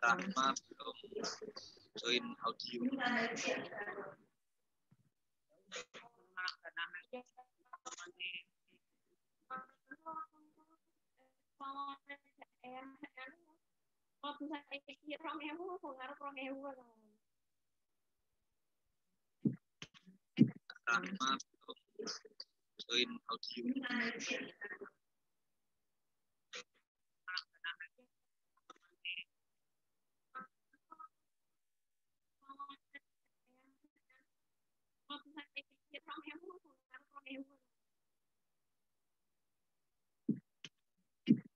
Rahma belum join audio. Rahma belum join audio.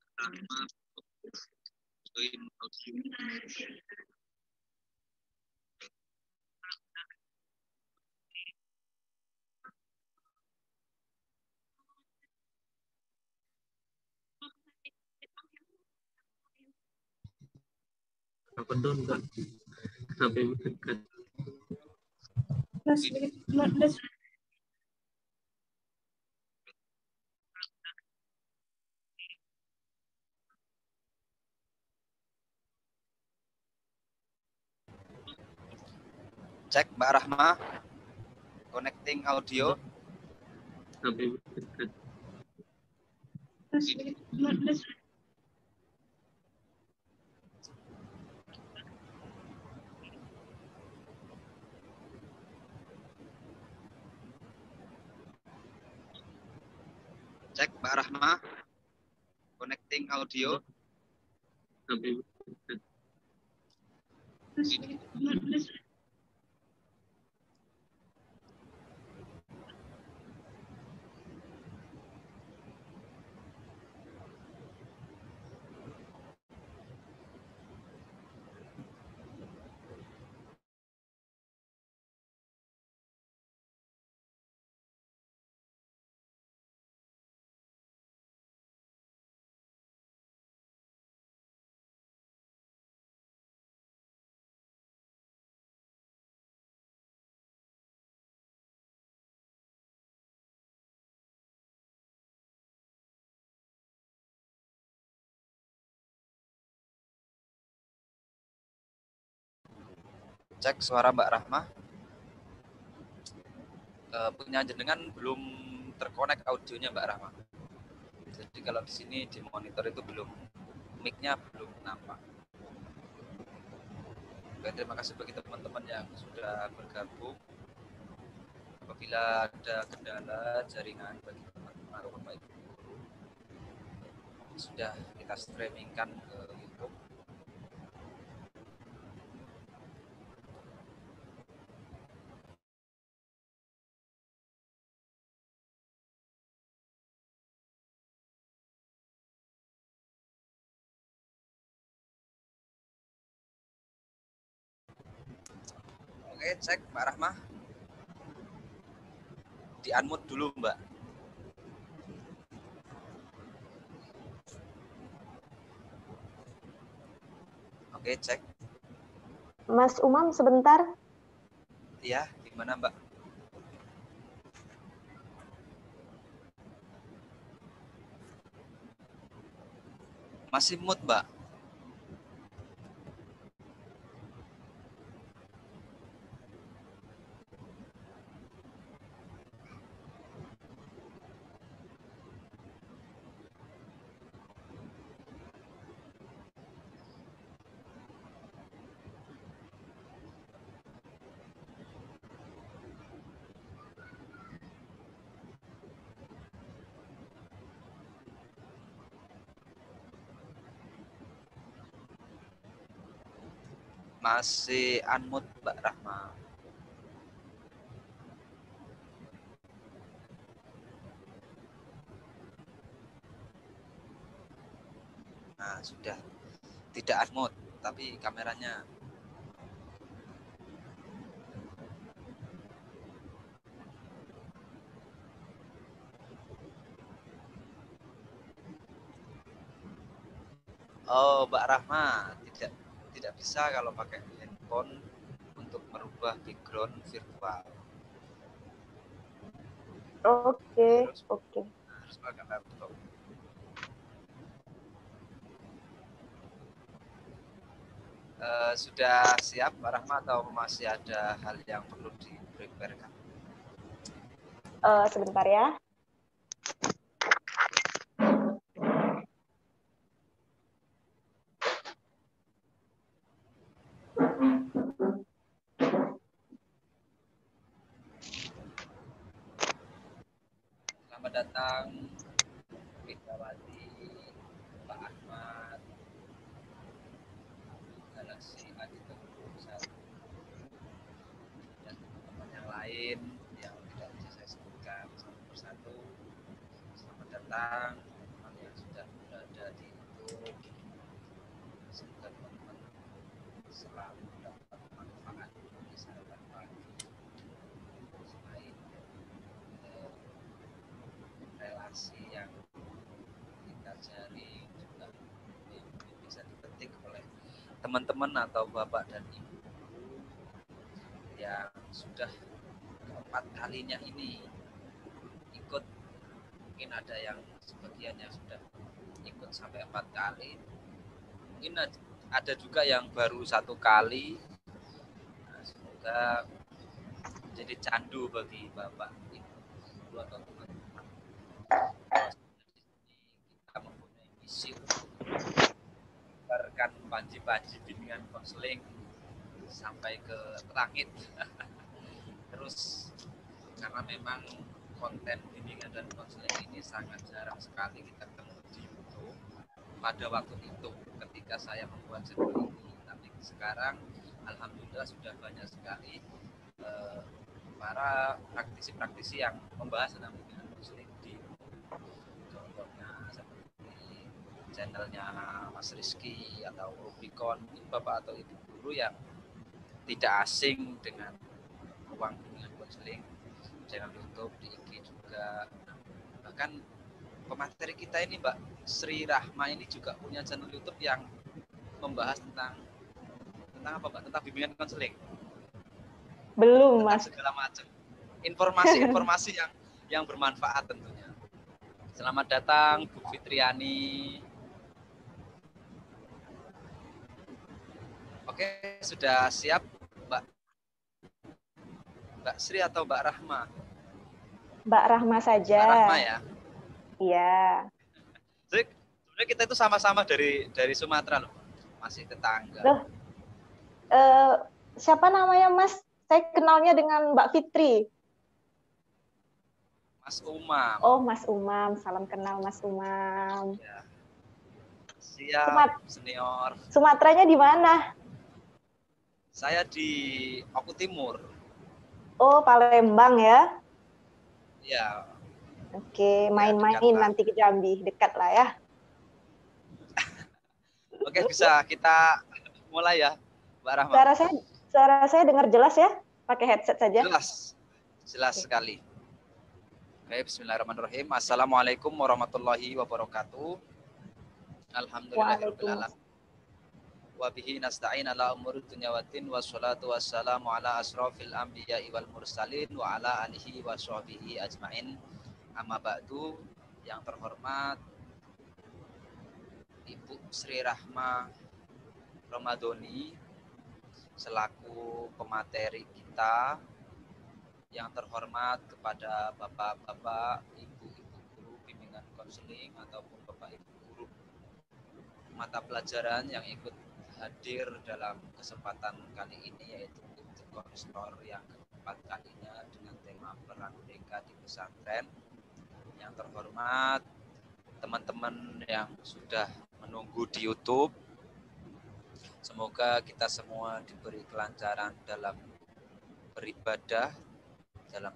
Rahma join audio. Apa tuh enggak sampai dekat. Cek Mbak Rahma, connecting audio. Sampai dekat. Cek Mbak Rahma, connecting audio. Sampai dekat. Cek suara Mbak Rahma. Punya jenengan belum terkonek audionya Mbak Rahma. Jadi kalau di sini di monitor itu belum, mic-nya belum nampak. Oke, terima kasih bagi teman-teman yang sudah bergabung. Apabila ada kendala jaringan bagi teman-teman atau Bapak Ibu, sudah kita streamingkan ke YouTube. Oke, cek Mbak Rahma. Di-unmute dulu, Mbak. Oke, cek. Mas Umam sebentar. Iya, gimana Mbak? Masih mute, Mbak. Masih unmute Mbak Rahma. Nah, sudah tidak unmute, tapi kameranya Oh, Mbak Rahma, tidak bisa kalau pakai handphone untuk merubah background virtual. Oke, Harus oke. harus pakai laptop. Sudah siap Mbak Rahma atau masih ada hal yang perlu di-prepare-kan? Sebentar ya. Selamat datang Widawati, Pak Ahmad, Galaxy A31 dan teman-teman yang lain yang tidak bisa saya sebutkan satu persatu. Selamat datang teman-teman yang sudah berada di YouTube. Semoga teman-teman selalu dapat manfaat di sarapan pagi selain relasi yang kita cari juga yang bisa dipetik oleh teman-teman atau bapak dan ibu yang sudah keempat kalinya ini ikut. Mungkin ada yang sebagian yang sudah ikut sampai 4 kali, mungkin ada juga yang baru 1 kali. Nah, semoga jadi candu bagi bapak ibu atau teman-teman. Kita mempunyai misi untuk menyebarkan panji-panji bimbingan konseling sampai ke langit. Terus karena memang konten bimbingan dan konseling ini sangat jarang sekali kita ketemu di YouTube pada waktu itu ketika saya membuat channel ini, tapi sekarang alhamdulillah sudah banyak sekali para praktisi-praktisi yang membahas tentang bimbingan konseling di YouTube. Contohnya seperti channelnya Mas Rizky atau Rubicon, bapak atau ibu guru yang tidak asing dengan ruang bimbingan konseling, channel YouTube, di IG juga. Bahkan pemateri kita ini Mbak Sri Rahma ini juga punya channel YouTube yang membahas tentang apa Mbak? Tentang bimbingan konseling. Belum, tentang Mas. segala macam informasi-informasi yang bermanfaat tentunya. Selamat datang Bu Fitriani. Oke, sudah siap Mbak Sri atau Mbak Rahma? Mbak Rahma saja. Mbak Rahma ya? Iya. Sebenarnya kita itu sama-sama dari Sumatera loh. Masih tetangga. Loh, siapa namanya Mas? Saya kenalnya dengan Mbak Fitri. Mas Umam. Oh, Mas Umam. Salam kenal Mas Umam. Ya. Siap, senior. Sumateranya di mana? Saya di Oku Timur. Oh, Palembang ya? Ya. Oke, main-main nanti ke Jambi. Dekat lah ya. Oke, bisa kita mulai ya, Mbak Rahma. Suara saya dengar jelas ya? Pakai headset saja. Jelas sekali. Baik, bismillahirrahmanirrahim. Assalamualaikum warahmatullahi wabarakatuh. Alhamdulillahirabbil alamin. Wa bihi nasta'in ala umuri dunya waddin wassalatu wassalamu ala asrofil anbiya'i wal mursalin wa ala alihi wa sahbihi ajmain. Amma ba'du. Yang terhormat Ibu Sri Rahma Ramadhani selaku pemateri kita, yang terhormat kepada bapak-bapak, ibu-ibu guru bimbingan konseling ataupun bapak ibu guru mata pelajaran yang ikut hadir dalam kesempatan kali ini, yaitu konselor yang keempat kalinya dengan tema peran mereka di pesantren. Yang terhormat teman-teman yang sudah menunggu di YouTube, semoga kita semua diberi kelancaran dalam beribadah, dalam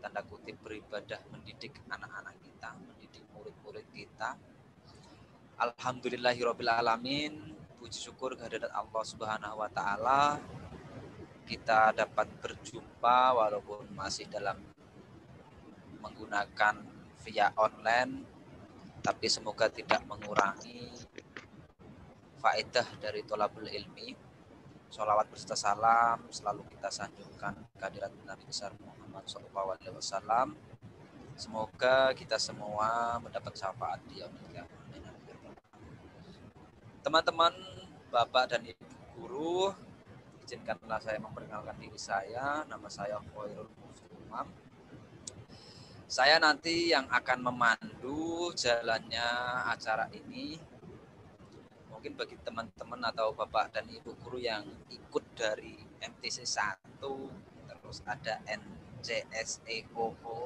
tanda kutip beribadah, mendidik anak-anak kita, mendidik murid-murid kita. Alhamdulillahirabbil alamin. Puji syukur kehadirat Allah Subhanahu wa taala, kita dapat berjumpa walaupun masih dalam menggunakan via online, tapi semoga tidak mengurangi faedah dari tholabul ilmi. Sholawat berserta salam selalu kita sanjungkan kehadirat Nabi besar Muhammad SAW. Semoga kita semua mendapat syafaat di yaumil qiyamah. Teman-teman, Bapak dan Ibu guru, izinkanlah saya memperkenalkan diri saya. Nama saya Khairul Muslimam. Saya nanti yang akan memandu jalannya acara ini. Mungkin bagi teman-teman atau Bapak dan Ibu guru yang ikut dari MTC 1, terus ada NCSEOO,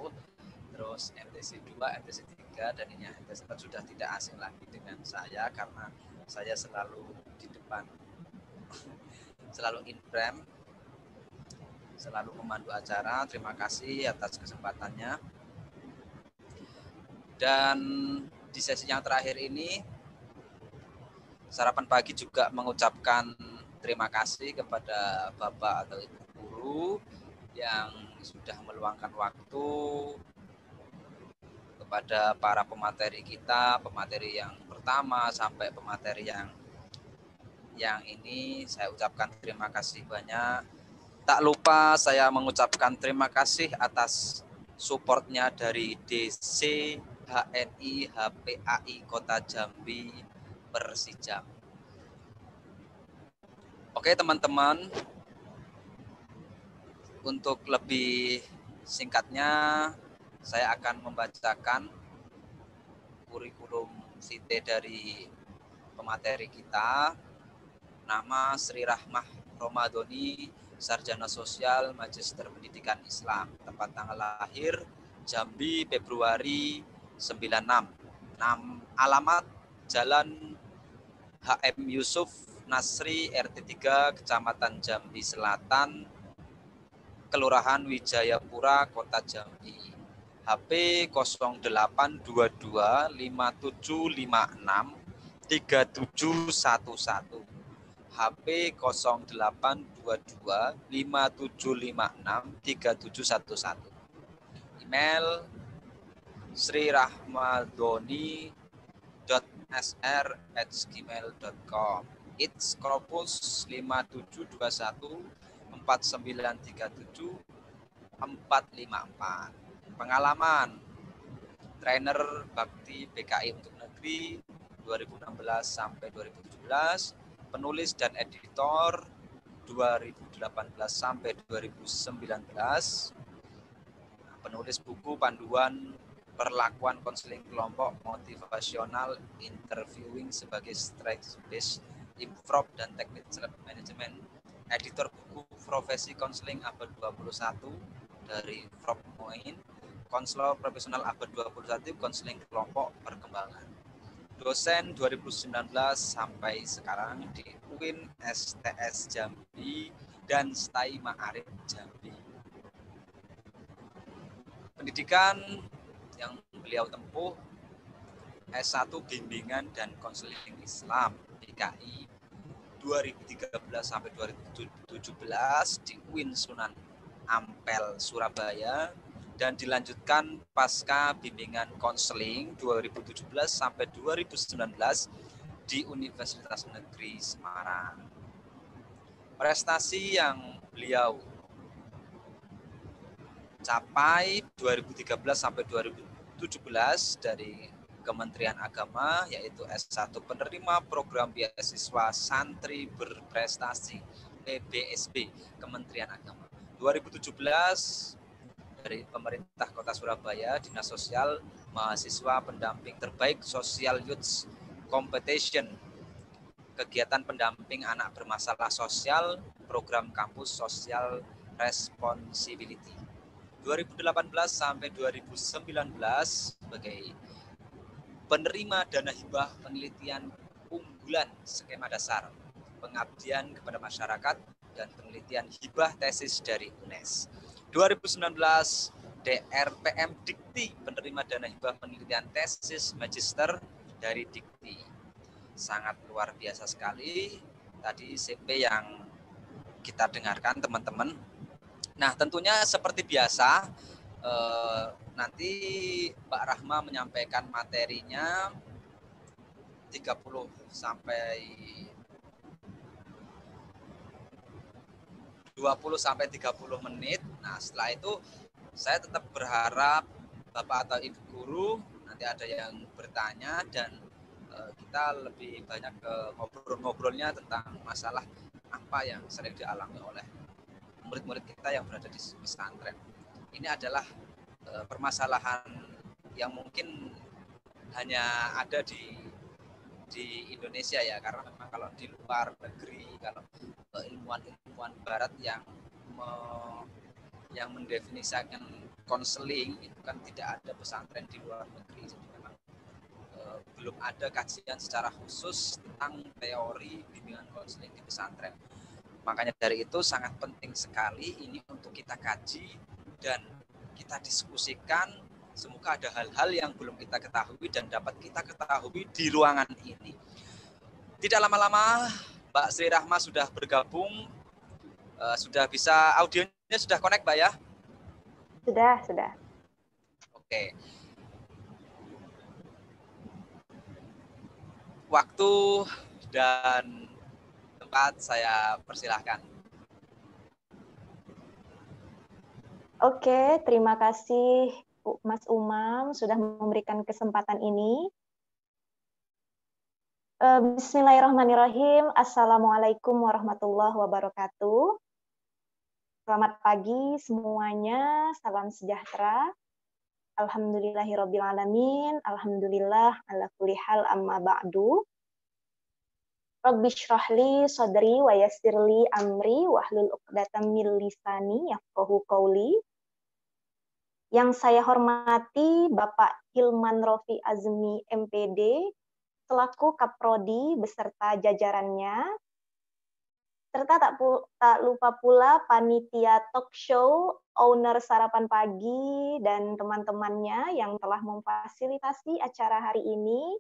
terus MTC 2, MTC 3, dan ini MTC 4 sudah tidak asing lagi dengan saya karena saya selalu di depan, selalu in frame, selalu memandu acara. Terima kasih atas kesempatannya. Dan di sesi yang terakhir ini, Sarapan Pagi juga mengucapkan terima kasih kepada Bapak atau Ibu guru yang sudah meluangkan waktu kepada para pemateri kita, pemateri yang pertama sampai pemateri yang ini. Saya ucapkan terima kasih banyak. Tak lupa saya mengucapkan terima kasih atas supportnya dari DC HNI HPAI Kota Jambi Persijam. Oke teman-teman, untuk lebih singkatnya saya akan membacakan kurikulum vitae dari pemateri kita. Nama Sri Rahmah Romadhoni, Sarjana Sosial, Magister Pendidikan Islam. Tempat tanggal lahir Jambi Februari 96. Alamat Jalan HM Yusuf Nasri RT 3 Kecamatan Jambi Selatan, Kelurahan Wijayapura, Kota Jambi. HP 0822 5756 3711. HP 0822 5756 3711. Email srirahmadhoni.sr@gmail.com. It's Corpus 5721 4937 454. Pengalaman trainer bakti BKI untuk negeri 2016 sampai 2017, penulis dan editor 2018 sampai 2019, penulis buku panduan perlakuan konseling kelompok motivasional, interviewing sebagai strength based improv dan teknik self management, editor buku profesi konseling abad 21 dari Frog Moin, konselor profesional abad 21 konseling kelompok perkembangan, dosen 2019 sampai sekarang di UIN STS Jambi dan STAI Ma'arif Jambi. Pendidikan yang beliau tempuh S1 Bimbingan dan Konseling Islam BKI 2013 sampai 2017 di UIN Sunan Ampel Surabaya, dan dilanjutkan pasca bimbingan konseling 2017 sampai 2019 di Universitas Negeri Semarang. Prestasi yang beliau capai 2013 sampai 2017 dari Kementerian Agama, yaitu S1 penerima program beasiswa santri berprestasi PBSB Kementerian Agama. 2017 dari pemerintah Kota Surabaya, Dinas Sosial, mahasiswa pendamping terbaik Social Youth Competition, kegiatan pendamping anak bermasalah sosial, program kampus Social Responsibility. 2018 sampai 2019 sebagai penerima dana hibah penelitian unggulan skema dasar, pengabdian kepada masyarakat, dan penelitian hibah tesis dari UNES. 2019 DRPM Dikti, penerima dana hibah penelitian tesis magister dari Dikti. Sangat luar biasa sekali tadi CP yang kita dengarkan teman-teman. Nah tentunya seperti biasa nanti Mbak Rahma menyampaikan materinya 30 sampai 20 sampai 30 menit. Nah, setelah itu saya tetap berharap Bapak atau Ibu guru nanti ada yang bertanya dan kita lebih banyak ke ngobrol-ngobrolnya tentang masalah apa yang sering dialami oleh murid-murid kita yang berada di pesantren. Ini adalah permasalahan yang mungkin hanya ada di Indonesia ya, karena memang kalau di luar negeri, kalau ilmuwan barat yang mendefinisikan konseling itu kan tidak ada pesantren di luar negeri. Jadi memang belum ada kajian secara khusus tentang teori bimbingan konseling di pesantren. Makanya dari itu sangat penting sekali ini untuk kita kaji dan kita diskusikan. Semoga ada hal-hal yang belum kita ketahui dan dapat kita ketahui di ruangan ini. Tidak lama-lama, Mbak Sri Rahma sudah bergabung, sudah bisa, audionya sudah connect, Mbak ya? Sudah. Oke. Waktu dan tempat saya persilahkan. Oke, terima kasih Mas Umam sudah memberikan kesempatan ini. Bismillahirrahmanirrahim. Assalamualaikum warahmatullahi wabarakatuh. Selamat pagi semuanya. Salam sejahtera. Alhamdulillahirrabbilalamin. Alhamdulillah ala kulli hal amma ba'du. Rabbi shrahli sadri wa yassirli amri wahlul 'uqdatam min lisani yafqahu qawli. Yang saya hormati Bapak Hilman Rofi Azmi MPD selaku Kaprodi beserta jajarannya, serta tak lupa pula panitia talk show, owner sarapan pagi, dan teman-temannya yang telah memfasilitasi acara hari ini,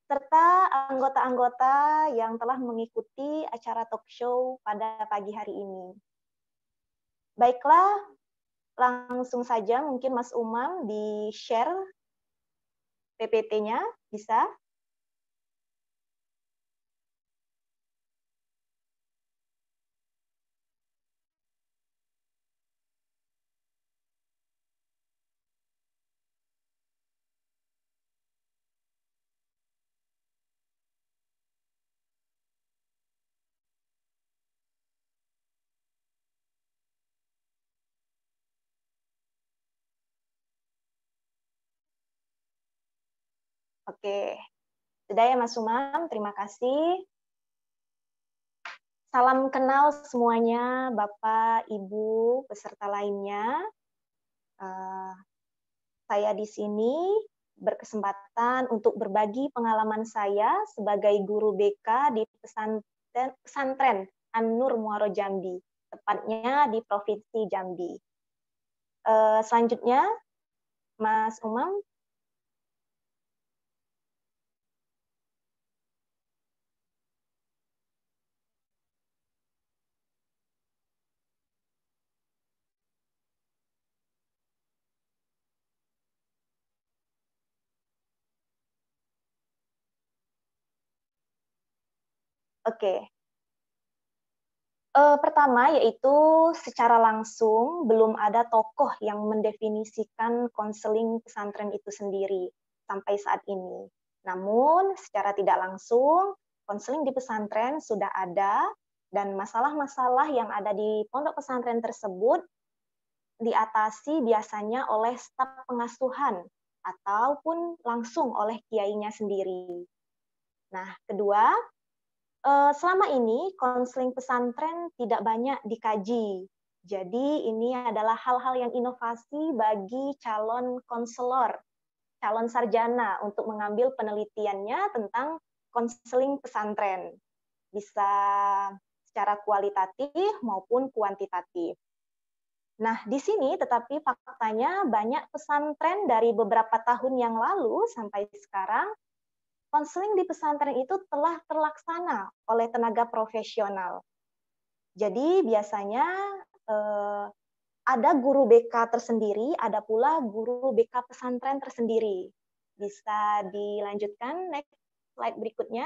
serta anggota-anggota yang telah mengikuti acara talk show pada pagi hari ini. Baiklah, langsung saja mungkin Mas Umam di-share PPT-nya, bisa? Oke, sudah ya Mas Umam, terima kasih. Salam kenal semuanya, Bapak, Ibu, peserta lainnya. Saya di sini berkesempatan untuk berbagi pengalaman saya sebagai guru BK di pesantren An-Nur Muaro Jambi, tepatnya di Provinsi Jambi. Selanjutnya, Mas Umam. Oke. Pertama yaitu secara langsung belum ada tokoh yang mendefinisikan konseling pesantren itu sendiri sampai saat ini. Namun secara tidak langsung konseling di pesantren sudah ada dan masalah-masalah yang ada di pondok pesantren tersebut diatasi biasanya oleh staf pengasuhan ataupun langsung oleh kiainya sendiri. Nah, kedua, selama ini konseling pesantren tidak banyak dikaji. Jadi ini adalah hal-hal yang inovasi bagi calon konselor, calon sarjana untuk mengambil penelitiannya tentang konseling pesantren. Bisa secara kualitatif maupun kuantitatif. Nah, di sini tetapi faktanya banyak pesantren dari beberapa tahun yang lalu sampai sekarang konseling di pesantren itu telah terlaksana oleh tenaga profesional. Jadi biasanya ada guru BK tersendiri, ada pula guru BK pesantren tersendiri. Bisa dilanjutkan, next. slide berikutnya.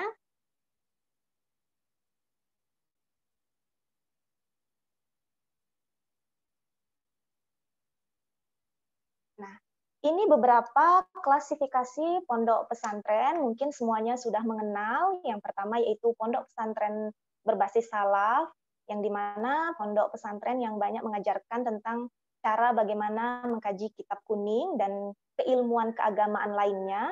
Nah, ini beberapa klasifikasi pondok pesantren, mungkin semuanya sudah mengenal. Yang pertama yaitu pondok pesantren berbasis salaf, yang dimana pondok pesantren yang banyak mengajarkan tentang cara bagaimana mengkaji kitab kuning dan keilmuan keagamaan lainnya.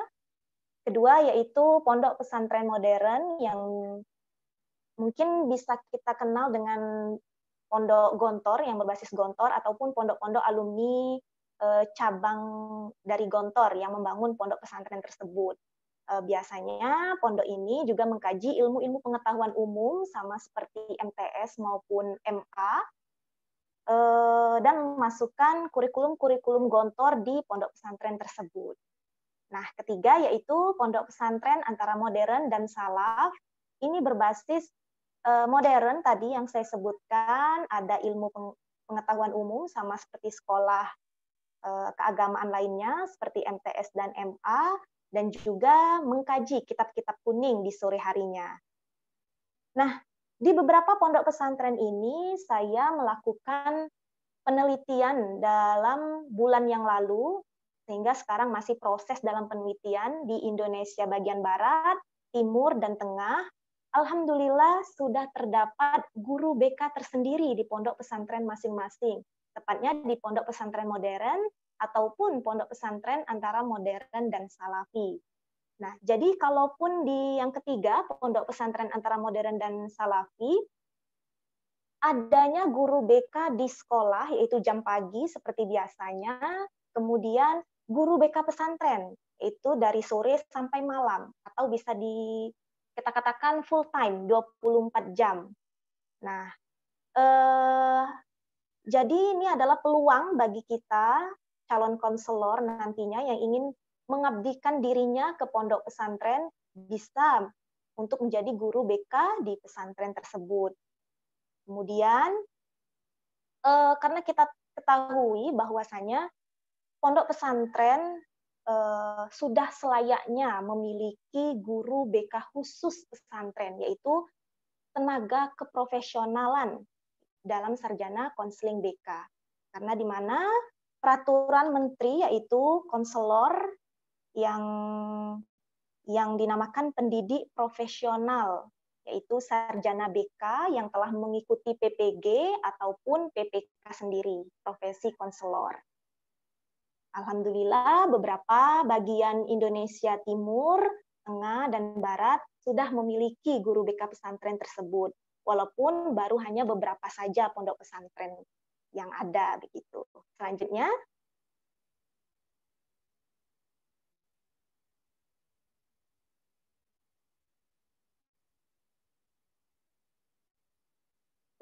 Kedua yaitu pondok pesantren modern yang mungkin bisa kita kenal dengan pondok Gontor yang berbasis Gontor ataupun pondok-pondok alumni cabang dari Gontor yang membangun pondok pesantren tersebut. Biasanya pondok ini juga mengkaji ilmu-ilmu pengetahuan umum sama seperti MTS maupun MA dan memasukkan kurikulum-kurikulum Gontor di pondok pesantren tersebut. Nah, ketiga yaitu pondok pesantren antara modern dan salaf. Ini berbasis modern tadi yang saya sebutkan, ada ilmu pengetahuan umum sama seperti sekolah keagamaan lainnya seperti MTS dan MA, dan juga mengkaji kitab-kitab kuning di sore harinya. Nah, di beberapa pondok pesantren ini saya melakukan penelitian dalam bulan yang lalu, sehingga sekarang masih proses dalam penelitian di Indonesia bagian Barat, Timur, dan Tengah. Alhamdulillah sudah terdapat guru BK tersendiri di pondok pesantren masing-masing, tepatnya di pondok pesantren modern ataupun pondok pesantren antara modern dan salafi. Nah, jadi kalaupun di yang ketiga, pondok pesantren antara modern dan salafi, adanya guru BK di sekolah, yaitu jam pagi seperti biasanya, kemudian guru BK pesantren, itu dari sore sampai malam, atau bisa kita katakan full time, 24 jam. Nah, jadi ini adalah peluang bagi kita, calon konselor nantinya yang ingin mengabdikan dirinya ke pondok pesantren, bisa untuk menjadi guru BK di pesantren tersebut. Kemudian, karena kita ketahui bahwasanya pondok pesantren sudah selayaknya memiliki guru BK khusus pesantren, yaitu tenaga keprofesionalan dalam sarjana konseling BK. Karena di mana peraturan menteri yaitu konselor yang dinamakan pendidik profesional, yaitu sarjana BK yang telah mengikuti PPG ataupun PPK sendiri, profesi konselor. Alhamdulillah beberapa bagian Indonesia Timur, Tengah, dan Barat sudah memiliki guru BK pesantren tersebut, walaupun baru hanya beberapa saja pondok pesantren yang ada begitu. Selanjutnya,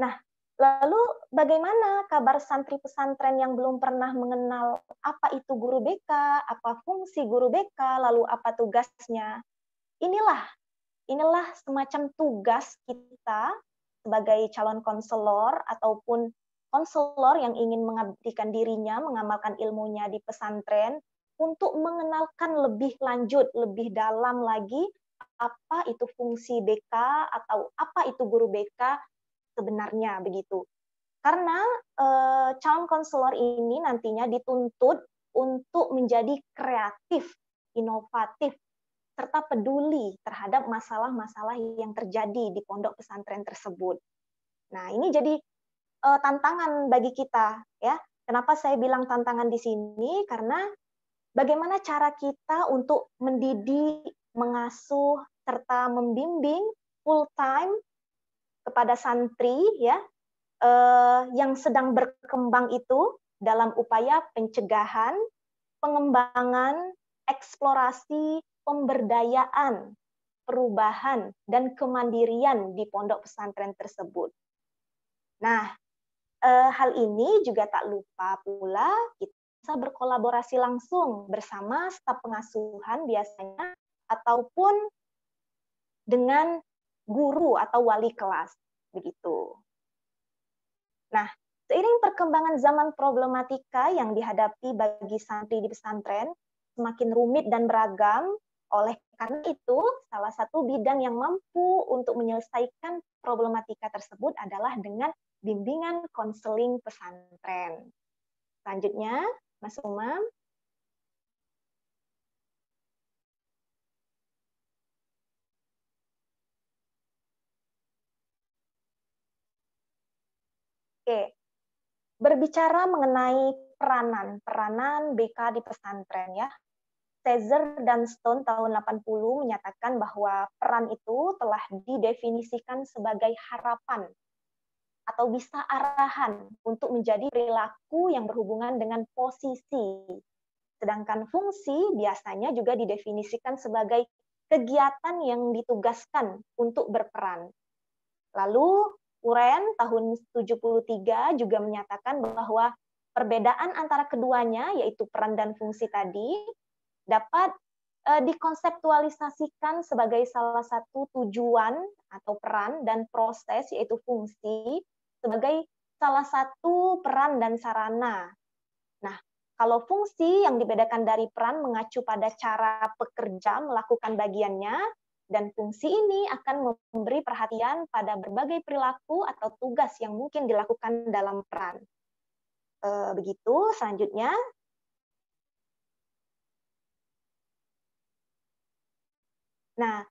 nah, lalu bagaimana kabar santri pesantren yang belum pernah mengenal apa itu guru BK, apa fungsi guru BK, lalu apa tugasnya? Inilah semacam tugas kita sebagai calon konselor ataupun konselor yang ingin mengabdikan dirinya, mengamalkan ilmunya di pesantren, untuk mengenalkan lebih lanjut, lebih dalam lagi apa itu fungsi BK atau apa itu guru BK sebenarnya begitu. Karena calon konselor ini nantinya dituntut untuk menjadi kreatif, inovatif, serta peduli terhadap masalah-masalah yang terjadi di pondok pesantren tersebut. Nah, ini jadi tantangan bagi kita, ya. Kenapa saya bilang tantangan di sini? Karena bagaimana cara kita untuk mendidik, mengasuh, serta membimbing full time kepada santri, ya, yang sedang berkembang itu dalam upaya pencegahan, pengembangan, eksplorasi, pemberdayaan, perubahan, dan kemandirian di pondok pesantren tersebut. Nah, hal ini juga tak lupa pula kita bisa berkolaborasi langsung bersama staf pengasuhan biasanya ataupun dengan guru atau wali kelas begitu. Nah, seiring perkembangan zaman problematika yang dihadapi bagi santri di pesantren semakin rumit dan beragam, Oleh karena itu, salah satu bidang yang mampu untuk menyelesaikan problematika tersebut adalah dengan bimbingan konseling pesantren. Selanjutnya, Mas Umam. Oke, berbicara mengenai peranan BK di pesantren ya. Caesar dan Stone tahun 80 menyatakan bahwa peran itu telah didefinisikan sebagai harapan atau bisa arahan untuk menjadi perilaku yang berhubungan dengan posisi. Sedangkan fungsi biasanya juga didefinisikan sebagai kegiatan yang ditugaskan untuk berperan. Lalu Uren tahun 73 juga menyatakan bahwa perbedaan antara keduanya, yaitu peran dan fungsi tadi, dapat dikonseptualisasikan sebagai salah satu tujuan atau peran dan proses, yaitu fungsi, sebagai salah satu peran dan sarana. Nah, kalau fungsi yang dibedakan dari peran mengacu pada cara pekerja melakukan bagiannya, dan fungsi ini akan memberi perhatian pada berbagai perilaku atau tugas yang mungkin dilakukan dalam peran. Begitu, selanjutnya. Nah,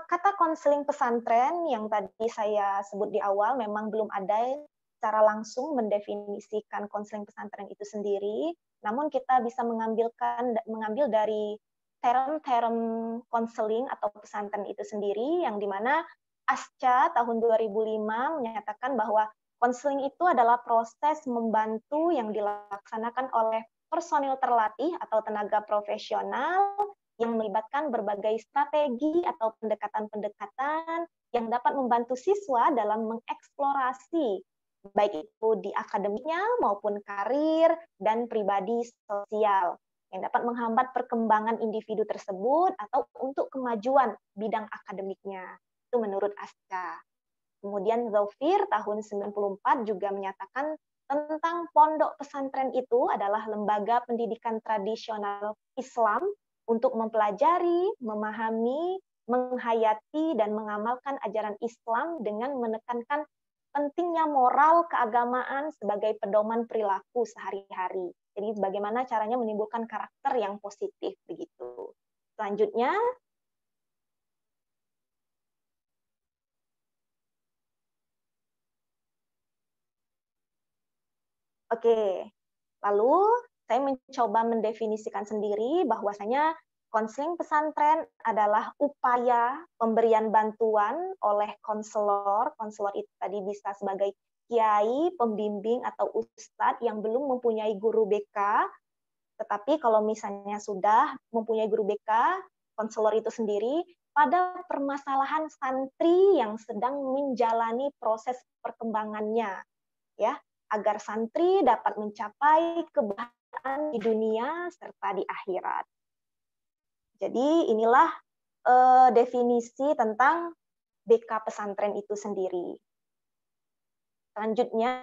kata konseling pesantren yang tadi saya sebut di awal memang belum ada secara langsung mendefinisikan konseling pesantren itu sendiri, namun kita bisa mengambil dari term konseling atau pesantren itu sendiri, yang dimana ASCA tahun 2005 menyatakan bahwa konseling itu adalah proses membantu yang dilaksanakan oleh personil terlatih atau tenaga profesional yang melibatkan berbagai strategi atau pendekatan-pendekatan yang dapat membantu siswa dalam mengeksplorasi baik itu di akademiknya maupun karir dan pribadi sosial, yang dapat menghambat perkembangan individu tersebut atau untuk kemajuan bidang akademiknya. Itu menurut ASCA. Kemudian Zaufir tahun 94 juga menyatakan tentang pondok pesantren itu adalah lembaga pendidikan tradisional Islam untuk mempelajari, memahami, menghayati, dan mengamalkan ajaran Islam dengan menekankan pentingnya moral keagamaan sebagai pedoman perilaku sehari-hari. Jadi bagaimana caranya menimbulkan karakter yang positif begitu. Selanjutnya, oke. Lalu saya mencoba mendefinisikan sendiri bahwasanya konseling pesantren adalah upaya pemberian bantuan oleh konselor. Konselor itu tadi bisa sebagai kiai, pembimbing, atau ustadz yang belum mempunyai guru BK. Tetapi kalau misalnya sudah mempunyai guru BK, konselor itu sendiri pada permasalahan santri yang sedang menjalani proses perkembangannya, ya, agar santri dapat mencapai kebahagiaan di dunia serta di akhirat. Jadi inilah definisi tentang BK pesantren itu sendiri. Selanjutnya,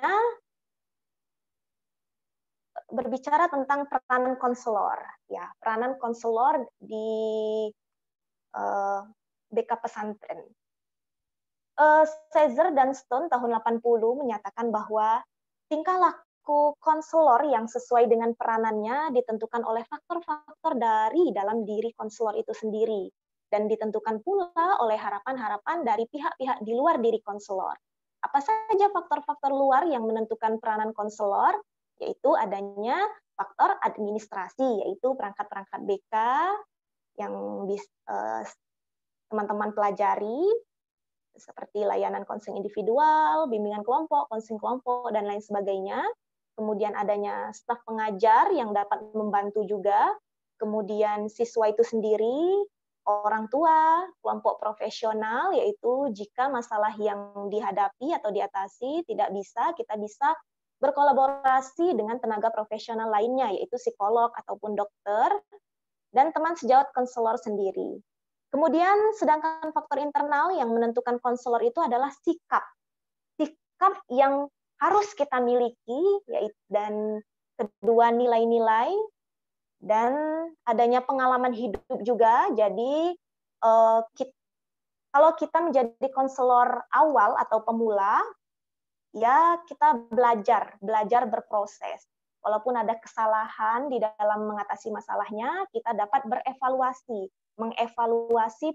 berbicara tentang peranan konselor. Ya, peranan konselor di BK pesantren. Caesar dan Stone tahun 80 menyatakan bahwa tingkah laku konselor yang sesuai dengan peranannya ditentukan oleh faktor-faktor dari dalam diri konselor itu sendiri, dan ditentukan pula oleh harapan-harapan dari pihak-pihak di luar diri konselor. Apa saja faktor-faktor luar yang menentukan peranan konselor? Yaitu adanya faktor administrasi, yaitu perangkat-perangkat BK yang teman-teman pelajari, seperti layanan konseling individual, bimbingan kelompok, konseling kelompok, dan lain sebagainya. Kemudian adanya staf pengajar yang dapat membantu juga. Kemudian siswa itu sendiri, orang tua, kelompok profesional, yaitu jika masalah yang dihadapi atau diatasi tidak bisa, kita bisa berkolaborasi dengan tenaga profesional lainnya, yaitu psikolog ataupun dokter, dan teman sejawat konselor sendiri. Kemudian sedangkan faktor internal yang menentukan konselor itu adalah sikap. Sikap yang harus kita miliki, yaitu, dan kedua nilai-nilai dan adanya pengalaman hidup juga. Jadi kalau kita menjadi konselor awal atau pemula, ya kita belajar berproses. Walaupun ada kesalahan di dalam mengatasi masalahnya, kita dapat mengevaluasi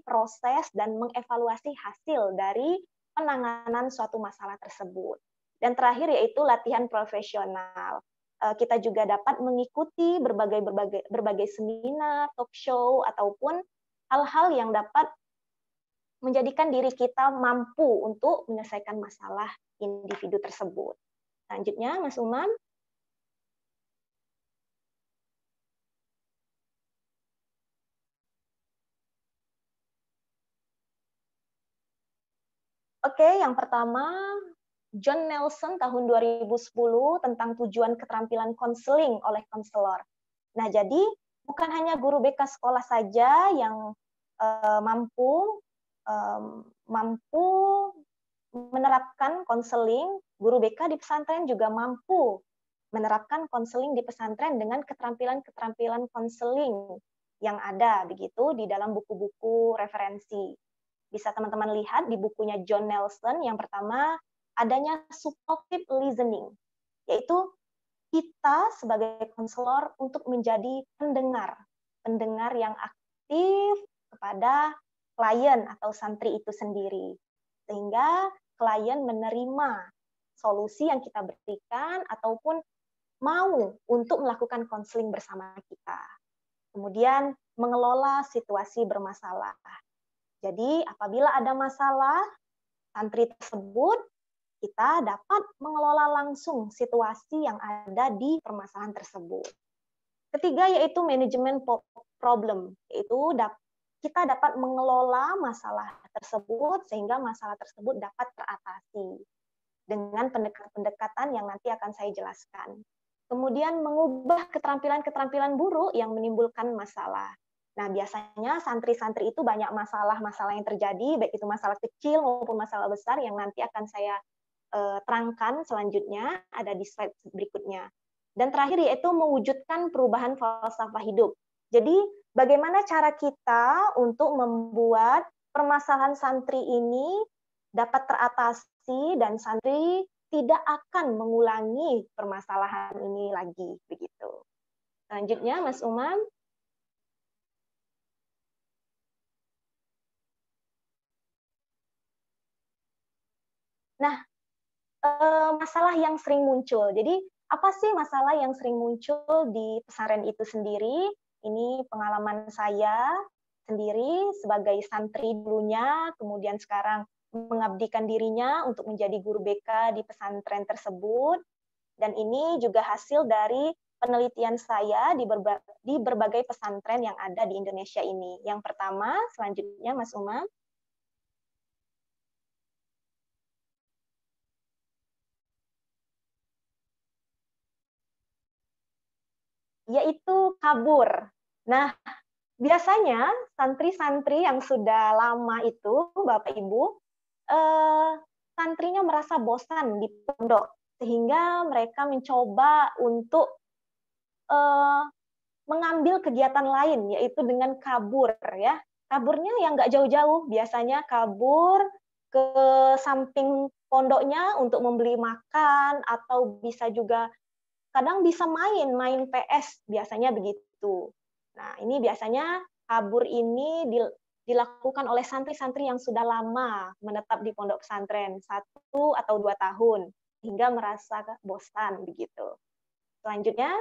proses dan mengevaluasi hasil dari penanganan suatu masalah tersebut. Dan terakhir yaitu latihan profesional. Kita juga dapat mengikuti berbagai seminar, talk show, ataupun hal-hal yang dapat menjadikan diri kita mampu untuk menyelesaikan masalah individu tersebut. Selanjutnya, Mas Umam. Oke, yang pertama, John Nelson tahun 2010 tentang tujuan keterampilan konseling oleh konselor. Nah, jadi bukan hanya guru BK sekolah saja yang mampu menerapkan konseling, guru BK di pesantren juga mampu menerapkan konseling di pesantren dengan keterampilan-keterampilan konseling yang ada begitu di dalam buku-buku referensi. Bisa teman-teman lihat di bukunya John Nelson, yang pertama adanya supportive listening, yaitu kita sebagai konselor untuk menjadi pendengar yang aktif kepada klien atau santri itu sendiri, sehingga klien menerima solusi yang kita berikan ataupun mau untuk melakukan konseling bersama kita. Kemudian mengelola situasi bermasalah. Jadi apabila ada masalah santri tersebut, kita dapat mengelola langsung situasi yang ada di permasalahan tersebut. Ketiga yaitu manajemen problem, yaitu kita dapat mengelola masalah tersebut sehingga masalah tersebut dapat teratasi dengan pendekatan yang nanti akan saya jelaskan. Kemudian mengubah keterampilan-keterampilan buruk yang menimbulkan masalah. Nah, biasanya santri-santri itu banyak masalah-masalah yang terjadi, baik itu masalah kecil maupun masalah besar yang nanti akan saya terangkan selanjutnya, ada di slide berikutnya. Dan terakhir yaitu mewujudkan perubahan falsafah hidup. Jadi, bagaimana cara kita untuk membuat permasalahan santri ini dapat teratasi dan santri tidak akan mengulangi permasalahan ini lagi, begitu. Selanjutnya, Mas Umam. Nah, masalah yang sering muncul. Jadi, apa sih masalah yang sering muncul di pesantren itu sendiri? Ini pengalaman saya sendiri sebagai santri dulunya, kemudian sekarang mengabdikan dirinya untuk menjadi guru BK di pesantren tersebut. Dan ini juga hasil dari penelitian saya di berbagai pesantren yang ada di Indonesia ini. Yang pertama, selanjutnya Mas Umam. Yaitu kabur. Nah, biasanya santri-santri yang sudah lama itu, Bapak Ibu, santrinya merasa bosan di pondok, sehingga mereka mencoba untuk mengambil kegiatan lain, yaitu dengan kabur. Ya, kaburnya yang nggak jauh-jauh, biasanya kabur ke samping pondoknya untuk membeli makan, atau bisa juga kadang bisa main PS, biasanya begitu. Nah, ini biasanya kabur ini dilakukan oleh santri-santri yang sudah lama menetap di pondok pesantren, 1 atau 2 tahun, hingga merasa bosan begitu. Selanjutnya,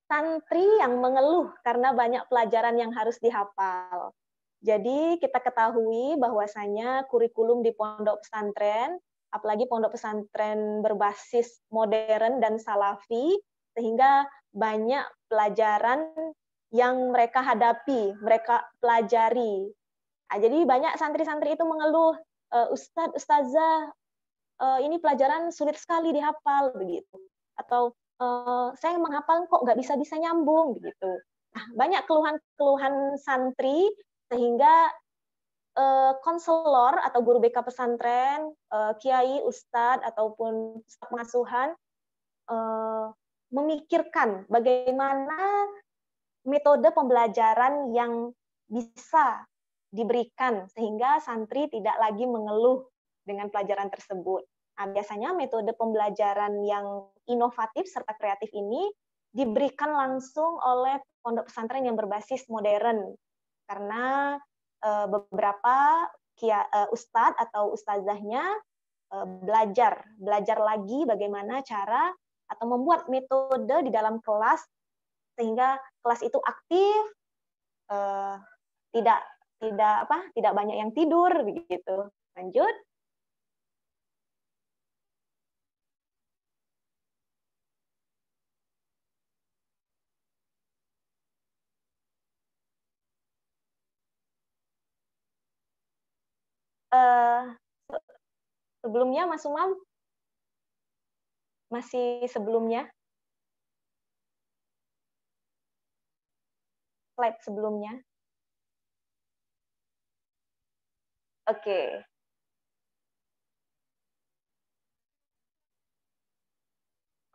santri yang mengeluh karena banyak pelajaran yang harus dihafal. Jadi kita ketahui bahwasanya kurikulum di pondok pesantren, apalagi pondok pesantren berbasis modern dan salafi, sehingga banyak pelajaran yang mereka hadapi, mereka pelajari. Nah, jadi banyak santri-santri itu mengeluh, Ustadz, Ustazah, ini pelajaran sulit sekali dihafal, begitu. Atau saya menghafal kok nggak bisa-bisa nyambung, begitu. Nah, banyak keluhan-keluhan santri sehingga konselor atau guru BK pesantren, kiai, ustadz ataupun staf pengasuhan memikirkan bagaimana metode pembelajaran yang bisa diberikan sehingga santri tidak lagi mengeluh dengan pelajaran tersebut. Nah, biasanya metode pembelajaran yang inovatif serta kreatif ini diberikan langsung oleh pondok pesantren yang berbasis modern, karena beberapa ustadz atau ustazahnya belajar lagi bagaimana cara atau membuat metode di dalam kelas sehingga kelas itu aktif, tidak banyak yang tidur begitu. Lanjut. Sebelumnya Mas Umam, masih sebelumnya, slide sebelumnya. Oke.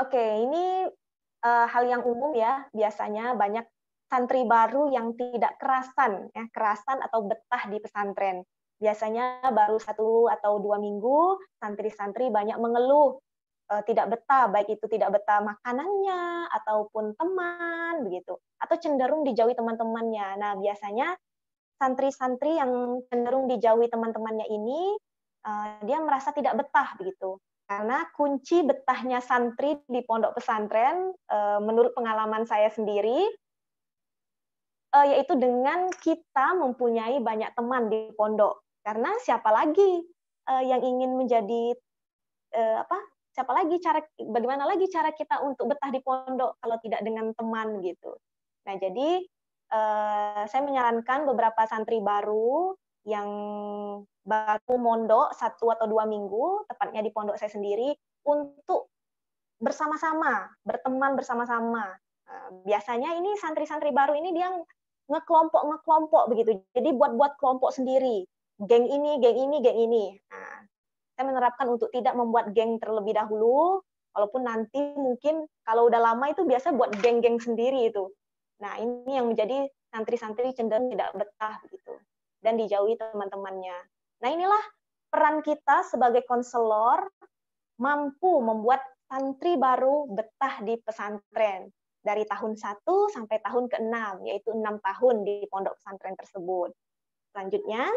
Oke, ini hal yang umum ya. Biasanya banyak santri baru yang tidak kerasan atau betah di pesantren. Biasanya baru 1 atau 2 minggu, santri-santri banyak mengeluh tidak betah, baik itu tidak betah makanannya ataupun teman begitu, atau cenderung dijauhi teman-temannya. Nah, biasanya santri-santri yang cenderung dijauhi teman-temannya ini dia merasa tidak betah begitu. Karena kunci betahnya santri di pondok pesantren, menurut pengalaman saya sendiri, yaitu dengan kita mempunyai banyak teman di pondok. Karena siapa lagi yang ingin menjadi bagaimana lagi cara kita untuk betah di pondok kalau tidak dengan teman gitu. Nah, jadi saya menyarankan beberapa santri baru yang baru mondok 1 atau 2 minggu, tepatnya di pondok saya sendiri, untuk bersama-sama, berteman bersama-sama. Biasanya ini santri-santri baru ini dia ngekelompok begitu. Jadi buat kelompok sendiri. Geng ini, geng ini, geng ini. Nah, saya menerapkan untuk tidak membuat geng terlebih dahulu, walaupun nanti mungkin kalau udah lama itu biasa buat geng-geng sendiri itu. Nah, ini yang menjadi santri-santri cenderung tidak betah begitu dan dijauhi teman-temannya. Nah, inilah peran kita sebagai konselor mampu membuat santri baru betah di pesantren dari tahun 1 sampai tahun ke-6, yaitu 6 tahun di pondok pesantren tersebut. Selanjutnya,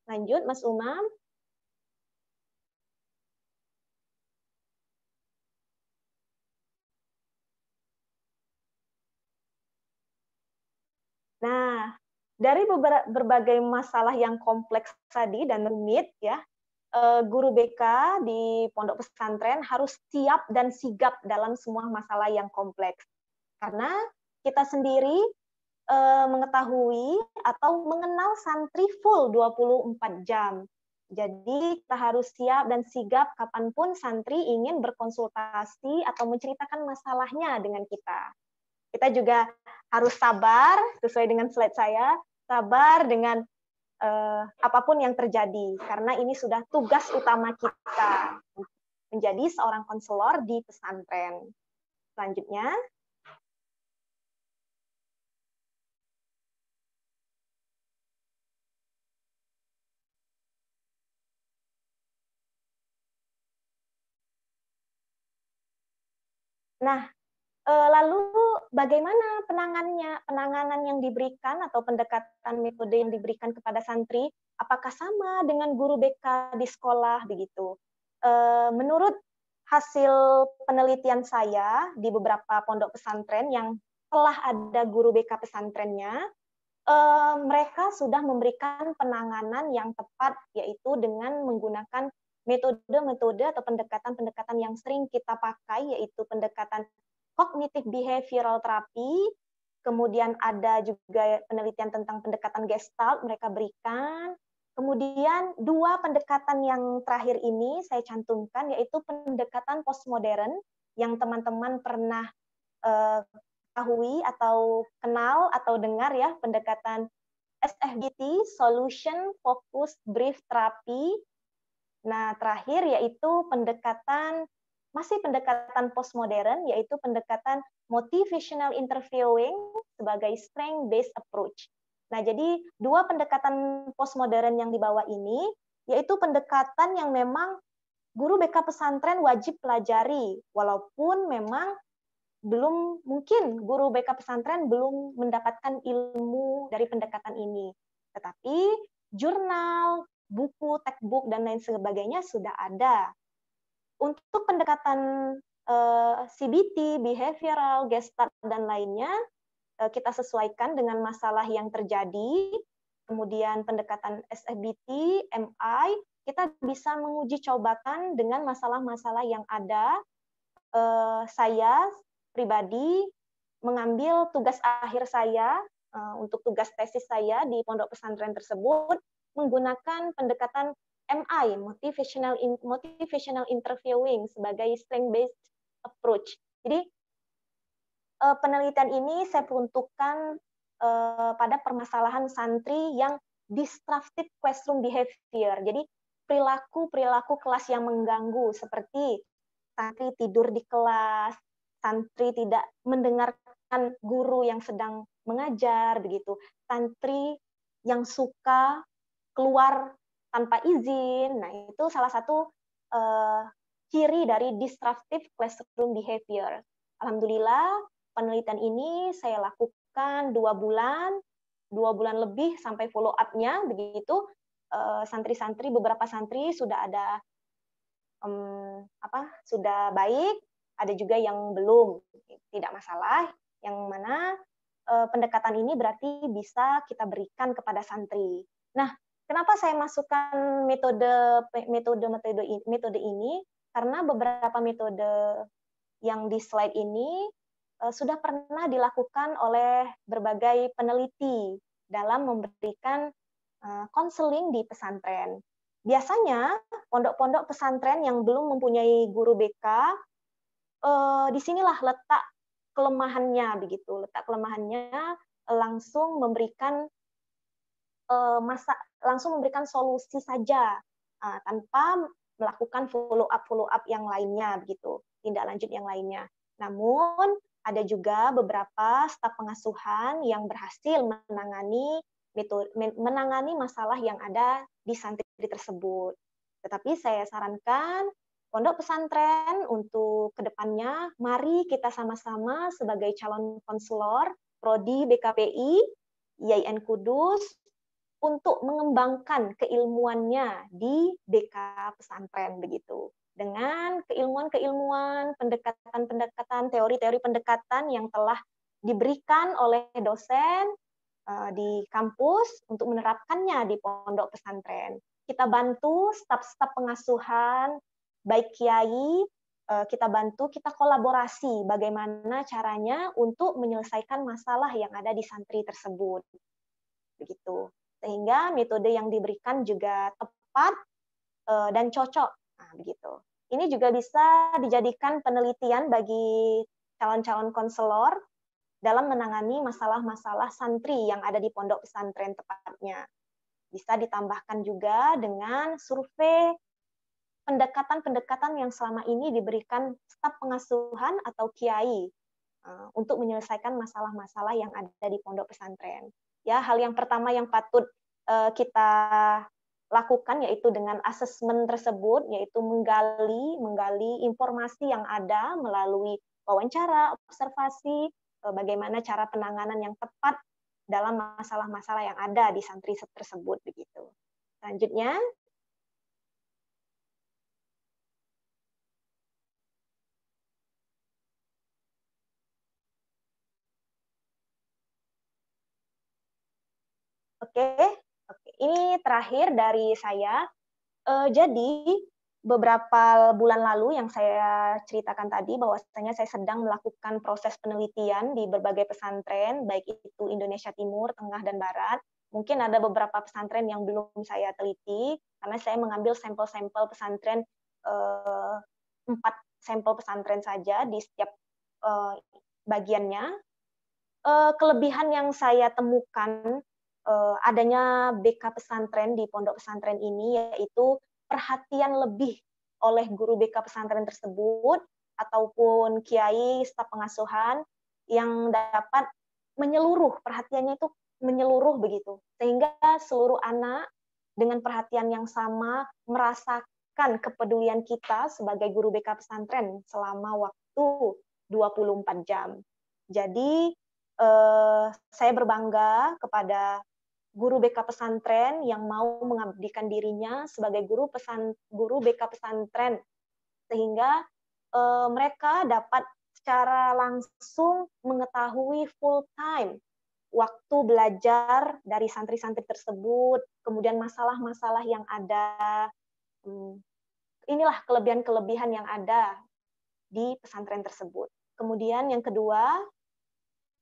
lanjut Mas Umam. Nah, dari berbagai masalah yang kompleks tadi dan rumit, ya, guru BK di pondok pesantren harus siap dan sigap dalam semua masalah yang kompleks. Karena kita sendiri mengetahui atau mengenal santri full 24 jam. Jadi kita harus siap dan sigap kapanpun santri ingin berkonsultasi atau menceritakan masalahnya dengan kita. Kita juga harus sabar, sesuai dengan slide saya, sabar dengan apapun yang terjadi, karena ini sudah tugas utama kita, menjadi seorang konselor di pesantren. Selanjutnya, nah, lalu bagaimana penanganan yang diberikan atau pendekatan metode yang diberikan kepada santri? Apakah sama dengan guru BK di sekolah begitu? Menurut hasil penelitian saya di beberapa pondok pesantren yang telah ada guru BK pesantrennya, mereka sudah memberikan penanganan yang tepat, yaitu dengan menggunakan metode-metode atau pendekatan-pendekatan yang sering kita pakai, yaitu pendekatan cognitive behavioral therapy, kemudian ada juga penelitian tentang pendekatan Gestalt mereka berikan, Kemudian dua pendekatan yang terakhir ini saya cantumkan, yaitu pendekatan postmodern yang teman-teman pernah ketahui atau kenal atau dengar ya, pendekatan SFBT, Solution Focused Brief Therapy. Nah, terakhir yaitu masih pendekatan postmodern, yaitu pendekatan motivational interviewing sebagai strength-based approach. Nah, jadi dua pendekatan postmodern yang dibawa ini, yaitu pendekatan yang memang guru BK pesantren wajib pelajari, walaupun memang belum mungkin guru BK pesantren belum mendapatkan ilmu dari pendekatan ini. Tetapi jurnal, buku, textbook, dan lain sebagainya sudah ada. Untuk pendekatan CBT, behavioral, Gestalt, dan lainnya, kita sesuaikan dengan masalah yang terjadi. Kemudian pendekatan SFBT, MI, kita bisa menguji cobakan dengan masalah-masalah yang ada. Saya pribadi mengambil tugas akhir saya untuk tugas tesis saya di pondok pesantren tersebut menggunakan pendekatan MI, motivational interviewing sebagai strength-based approach. Jadi penelitian ini saya peruntukkan pada permasalahan santri yang disruptive classroom behavior. Jadi perilaku kelas yang mengganggu, seperti santri tidur di kelas, santri tidak mendengarkan guru yang sedang mengajar, begitu. Santri yang suka keluar tanpa izin. Nah, itu salah satu ciri dari disruptive classroom behavior. Alhamdulillah, penelitian ini saya lakukan 2 bulan lebih sampai follow up-nya, begitu. Santri-santri, beberapa santri sudah ada sudah baik, ada juga yang belum, tidak masalah. Yang mana pendekatan ini berarti bisa kita berikan kepada santri. Nah, kenapa saya masukkan metode ini? Karena beberapa metode yang di slide ini sudah pernah dilakukan oleh berbagai peneliti dalam memberikan konseling di pesantren. Biasanya pondok-pondok pesantren yang belum mempunyai guru BK, disinilah letak kelemahannya, begitu. Letak kelemahannya langsung memberikan solusi saja tanpa melakukan follow up yang lainnya, begitu, tindak lanjut yang lainnya. Namun ada juga beberapa staf pengasuhan yang berhasil menangani masalah yang ada di santri tersebut. Tetapi saya sarankan pondok pesantren untuk kedepannya, mari kita sama-sama sebagai calon konselor Prodi BKPI IAIN Kudus untuk mengembangkan keilmuannya di BK pesantren, begitu. Dengan keilmuan-keilmuan, pendekatan-pendekatan, teori-teori pendekatan yang telah diberikan oleh dosen di kampus untuk menerapkannya di pondok pesantren. Kita bantu staf-staf pengasuhan, baik kiai, kita bantu, kita kolaborasi bagaimana caranya untuk menyelesaikan masalah yang ada di santri tersebut. Begitu. Sehingga metode yang diberikan juga tepat dan cocok. Nah, begitu. Ini juga bisa dijadikan penelitian bagi calon-calon konselor dalam menangani masalah-masalah santri yang ada di pondok pesantren tepatnya. Bisa ditambahkan juga dengan survei pendekatan-pendekatan yang selama ini diberikan staf pengasuhan atau kiai untuk menyelesaikan masalah-masalah yang ada di pondok pesantren. Ya, hal yang pertama yang patut kita lakukan yaitu dengan asesmen tersebut, yaitu menggali informasi yang ada melalui wawancara, observasi, bagaimana cara penanganan yang tepat dalam masalah-masalah yang ada di santri tersebut, begitu. Selanjutnya, Oke. Ini terakhir dari saya. Jadi beberapa bulan lalu yang saya ceritakan tadi bahwasanya saya sedang melakukan proses penelitian di berbagai pesantren, baik itu Indonesia Timur, Tengah, dan Barat. Mungkin ada beberapa pesantren yang belum saya teliti, karena saya mengambil sampel-sampel pesantren, 4 sampel pesantren saja di setiap bagiannya. Kelebihan yang saya temukan adanya BK pesantren di pondok pesantren ini, yaitu perhatian lebih oleh guru BK pesantren tersebut, ataupun kiai, staf pengasuhan, yang dapat menyeluruh, perhatiannya itu menyeluruh begitu, sehingga seluruh anak dengan perhatian yang sama merasakan kepedulian kita sebagai guru BK pesantren selama waktu 24 jam. Jadi saya berbangga kepada guru BK pesantren yang mau mengabdikan dirinya sebagai guru BK pesantren, sehingga mereka dapat secara langsung mengetahui full time waktu belajar dari santri-santri tersebut, kemudian masalah-masalah yang ada. Inilah kelebihan-kelebihan yang ada di pesantren tersebut. Kemudian yang kedua,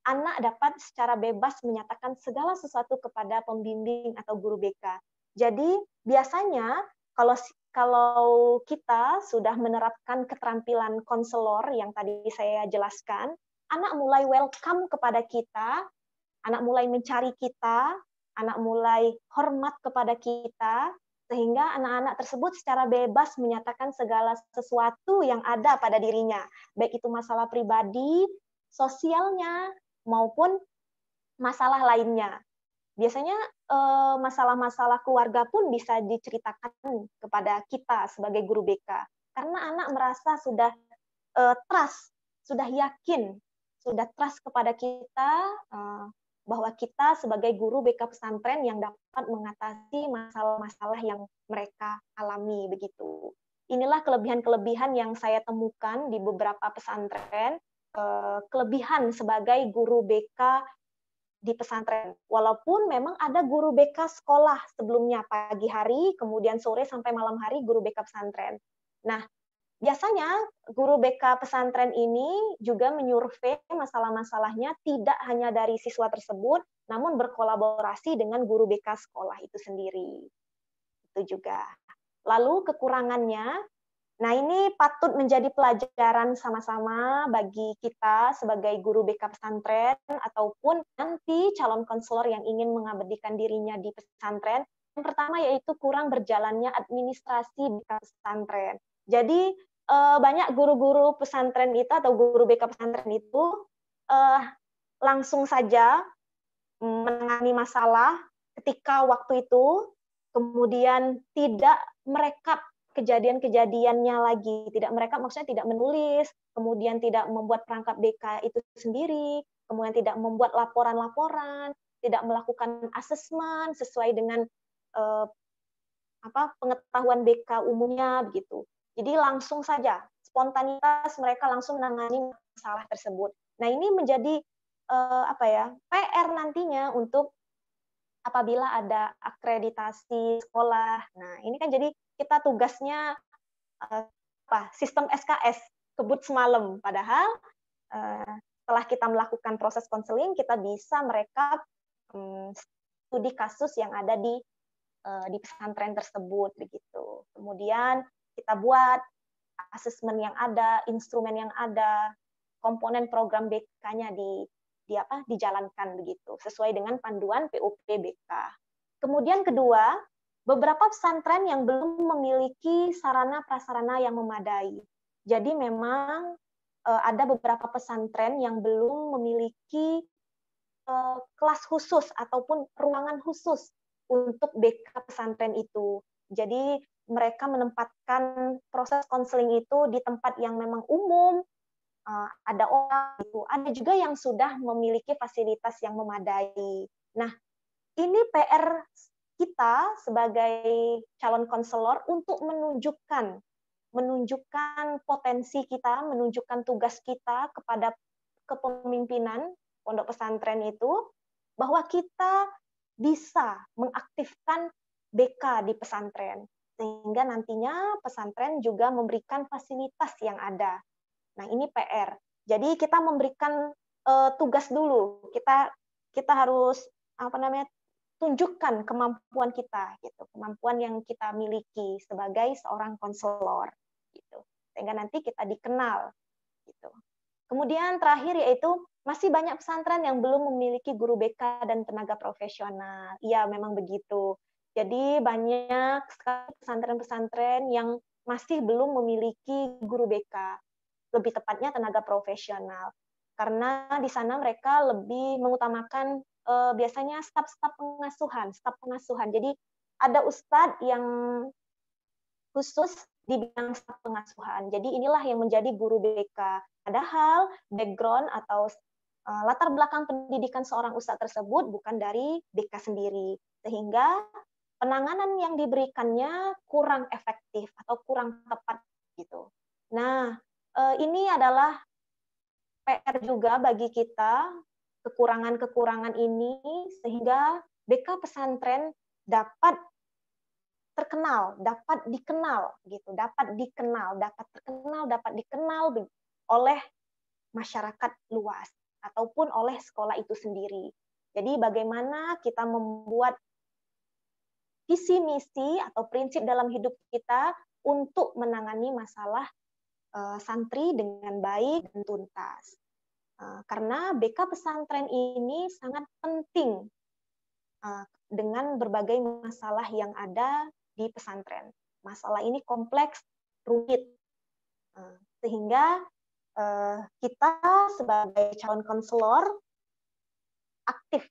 anak dapat secara bebas menyatakan segala sesuatu kepada pembimbing atau guru BK. Jadi biasanya kalau kita sudah menerapkan keterampilan konselor yang tadi saya jelaskan, anak mulai welcome kepada kita, anak mulai mencari kita, anak mulai hormat kepada kita, sehingga anak-anak tersebut secara bebas menyatakan segala sesuatu yang ada pada dirinya, baik itu masalah pribadi, sosialnya, maupun masalah lainnya. Biasanya masalah-masalah keluarga pun bisa diceritakan kepada kita sebagai guru BK, karena anak merasa sudah trust, sudah yakin, sudah trust kepada kita, bahwa kita sebagai guru BK pesantren yang dapat mengatasi masalah-masalah yang mereka alami begitu. Inilah kelebihan-kelebihan yang saya temukan di beberapa pesantren, kelebihan sebagai guru BK di pesantren. Walaupun memang ada guru BK sekolah sebelumnya, pagi hari, kemudian sore sampai malam hari guru BK pesantren. Nah, biasanya guru BK pesantren ini juga menyurvei masalah-masalahnya tidak hanya dari siswa tersebut, namun berkolaborasi dengan guru BK sekolah itu sendiri. Itu juga. Lalu kekurangannya, nah ini patut menjadi pelajaran sama-sama bagi kita sebagai guru BK pesantren ataupun nanti calon konselor yang ingin mengabdikan dirinya di pesantren. Yang pertama yaitu kurang berjalannya administrasi BK pesantren. Jadi banyak guru-guru pesantren itu atau guru BK pesantren itu langsung saja menangani masalah ketika waktu itu, kemudian tidak merekap kejadian-kejadiannya lagi, tidak merekap maksudnya tidak menulis, kemudian tidak membuat perangkap BK itu sendiri, kemudian tidak membuat laporan-laporan, tidak melakukan asesmen sesuai dengan pengetahuan BK umumnya begitu. Jadi langsung saja, spontanitas mereka langsung menangani masalah tersebut. Nah ini menjadi PR nantinya untuk apabila ada akreditasi sekolah. Nah ini kan jadi kita tugasnya sistem SKS, kebut semalam. Padahal setelah kita melakukan proses konseling, kita bisa merekap studi kasus yang ada di pesantren tersebut begitu. Kemudian kita buat asesmen yang ada, instrumen yang ada, komponen program BK-nya dijalankan begitu sesuai dengan panduan PUP BK. Kemudian kedua, beberapa pesantren yang belum memiliki sarana prasarana yang memadai. Jadi memang ada beberapa pesantren yang belum memiliki kelas khusus ataupun ruangan khusus untuk BK pesantren itu. Jadi mereka menempatkan proses konseling itu di tempat yang memang umum, ada orang itu, ada juga yang sudah memiliki fasilitas yang memadai. Nah, ini PR kita sebagai calon konselor untuk menunjukkan potensi kita, menunjukkan tugas kita kepada kepemimpinan pondok pesantren itu, bahwa kita bisa mengaktifkan BK di pesantren, sehingga nantinya pesantren juga memberikan fasilitas yang ada. Nah, ini PR. Jadi kita memberikan tugas dulu. Kita harus tunjukkan kemampuan kita, gitu, kemampuan yang kita miliki sebagai seorang konselor, gitu, sehingga nanti kita dikenal, gitu. Kemudian terakhir yaitu masih banyak pesantren yang belum memiliki guru BK dan tenaga profesional. Iya, memang begitu. Jadi banyak sekali pesantren-pesantren yang masih belum memiliki guru BK, lebih tepatnya tenaga profesional. Karena di sana mereka lebih mengutamakan biasanya staf pengasuhan. Jadi ada ustadz yang khusus di bidang staf pengasuhan. Jadi inilah yang menjadi guru BK. Padahal background atau latar belakang pendidikan seorang ustadz tersebut bukan dari BK sendiri. Sehingga penanganan yang diberikannya kurang efektif atau kurang tepat gitu. Nah, ini adalah PR juga bagi kita, kekurangan-kekurangan ini sehingga BK pesantren dapat terkenal, dapat dikenal gitu, dapat dikenal oleh masyarakat luas ataupun oleh sekolah itu sendiri. Jadi bagaimana kita membuat visi misi atau prinsip dalam hidup kita untuk menangani masalah santri dengan baik dan tuntas. Karena BK pesantren ini sangat penting dengan berbagai masalah yang ada di pesantren. Masalah ini kompleks, rumit, sehingga kita sebagai calon konselor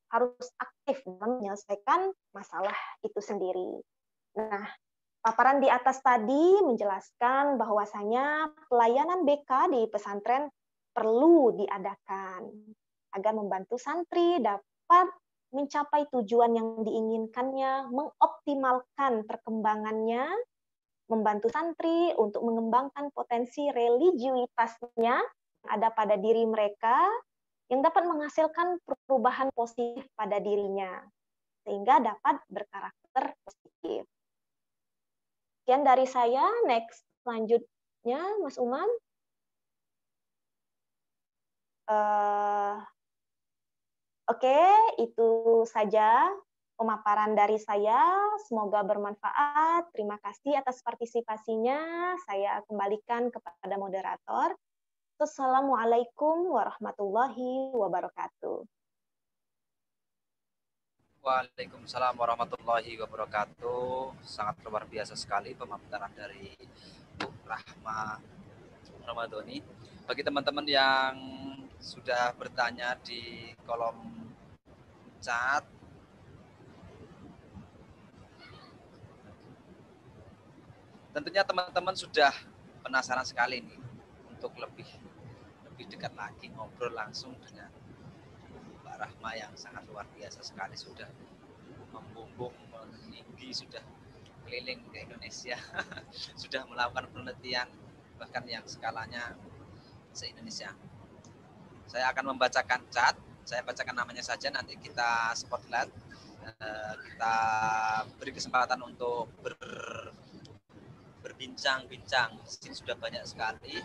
harus aktif dalam menyelesaikan masalah itu sendiri. Nah, paparan di atas tadi menjelaskan bahwasanya pelayanan BK di pesantren perlu diadakan agar membantu santri dapat mencapai tujuan yang diinginkannya, mengoptimalkan perkembangannya, membantu santri untuk mengembangkan potensi religiusitasnya yang ada pada diri mereka, yang dapat menghasilkan perubahan positif pada dirinya, sehingga dapat berkarakter positif. Sekian dari saya, next selanjutnya Mas Umam. Oke, itu saja pemaparan dari saya. Semoga bermanfaat. Terima kasih atas partisipasinya. Saya kembalikan kepada moderator. Assalamualaikum warahmatullahi wabarakatuh. Waalaikumsalam warahmatullahi wabarakatuh. Sangat luar biasa sekali pemaparan dari Bu Rahma Ramadhani. Bagi teman-teman yang sudah bertanya di kolom chat, tentunya teman-teman sudah penasaran sekali nih untuk lebih dekat lagi ngobrol langsung dengan Mbak Rahma yang sangat luar biasa sekali, sudah membumbung meninggi, sudah keliling ke Indonesia, sudah melakukan penelitian bahkan yang skalanya se-Indonesia. Saya akan membacakan chat, saya bacakan namanya saja, nanti kita spotlight, kita beri kesempatan untuk berbincang-bincang. Di sini sudah banyak sekali.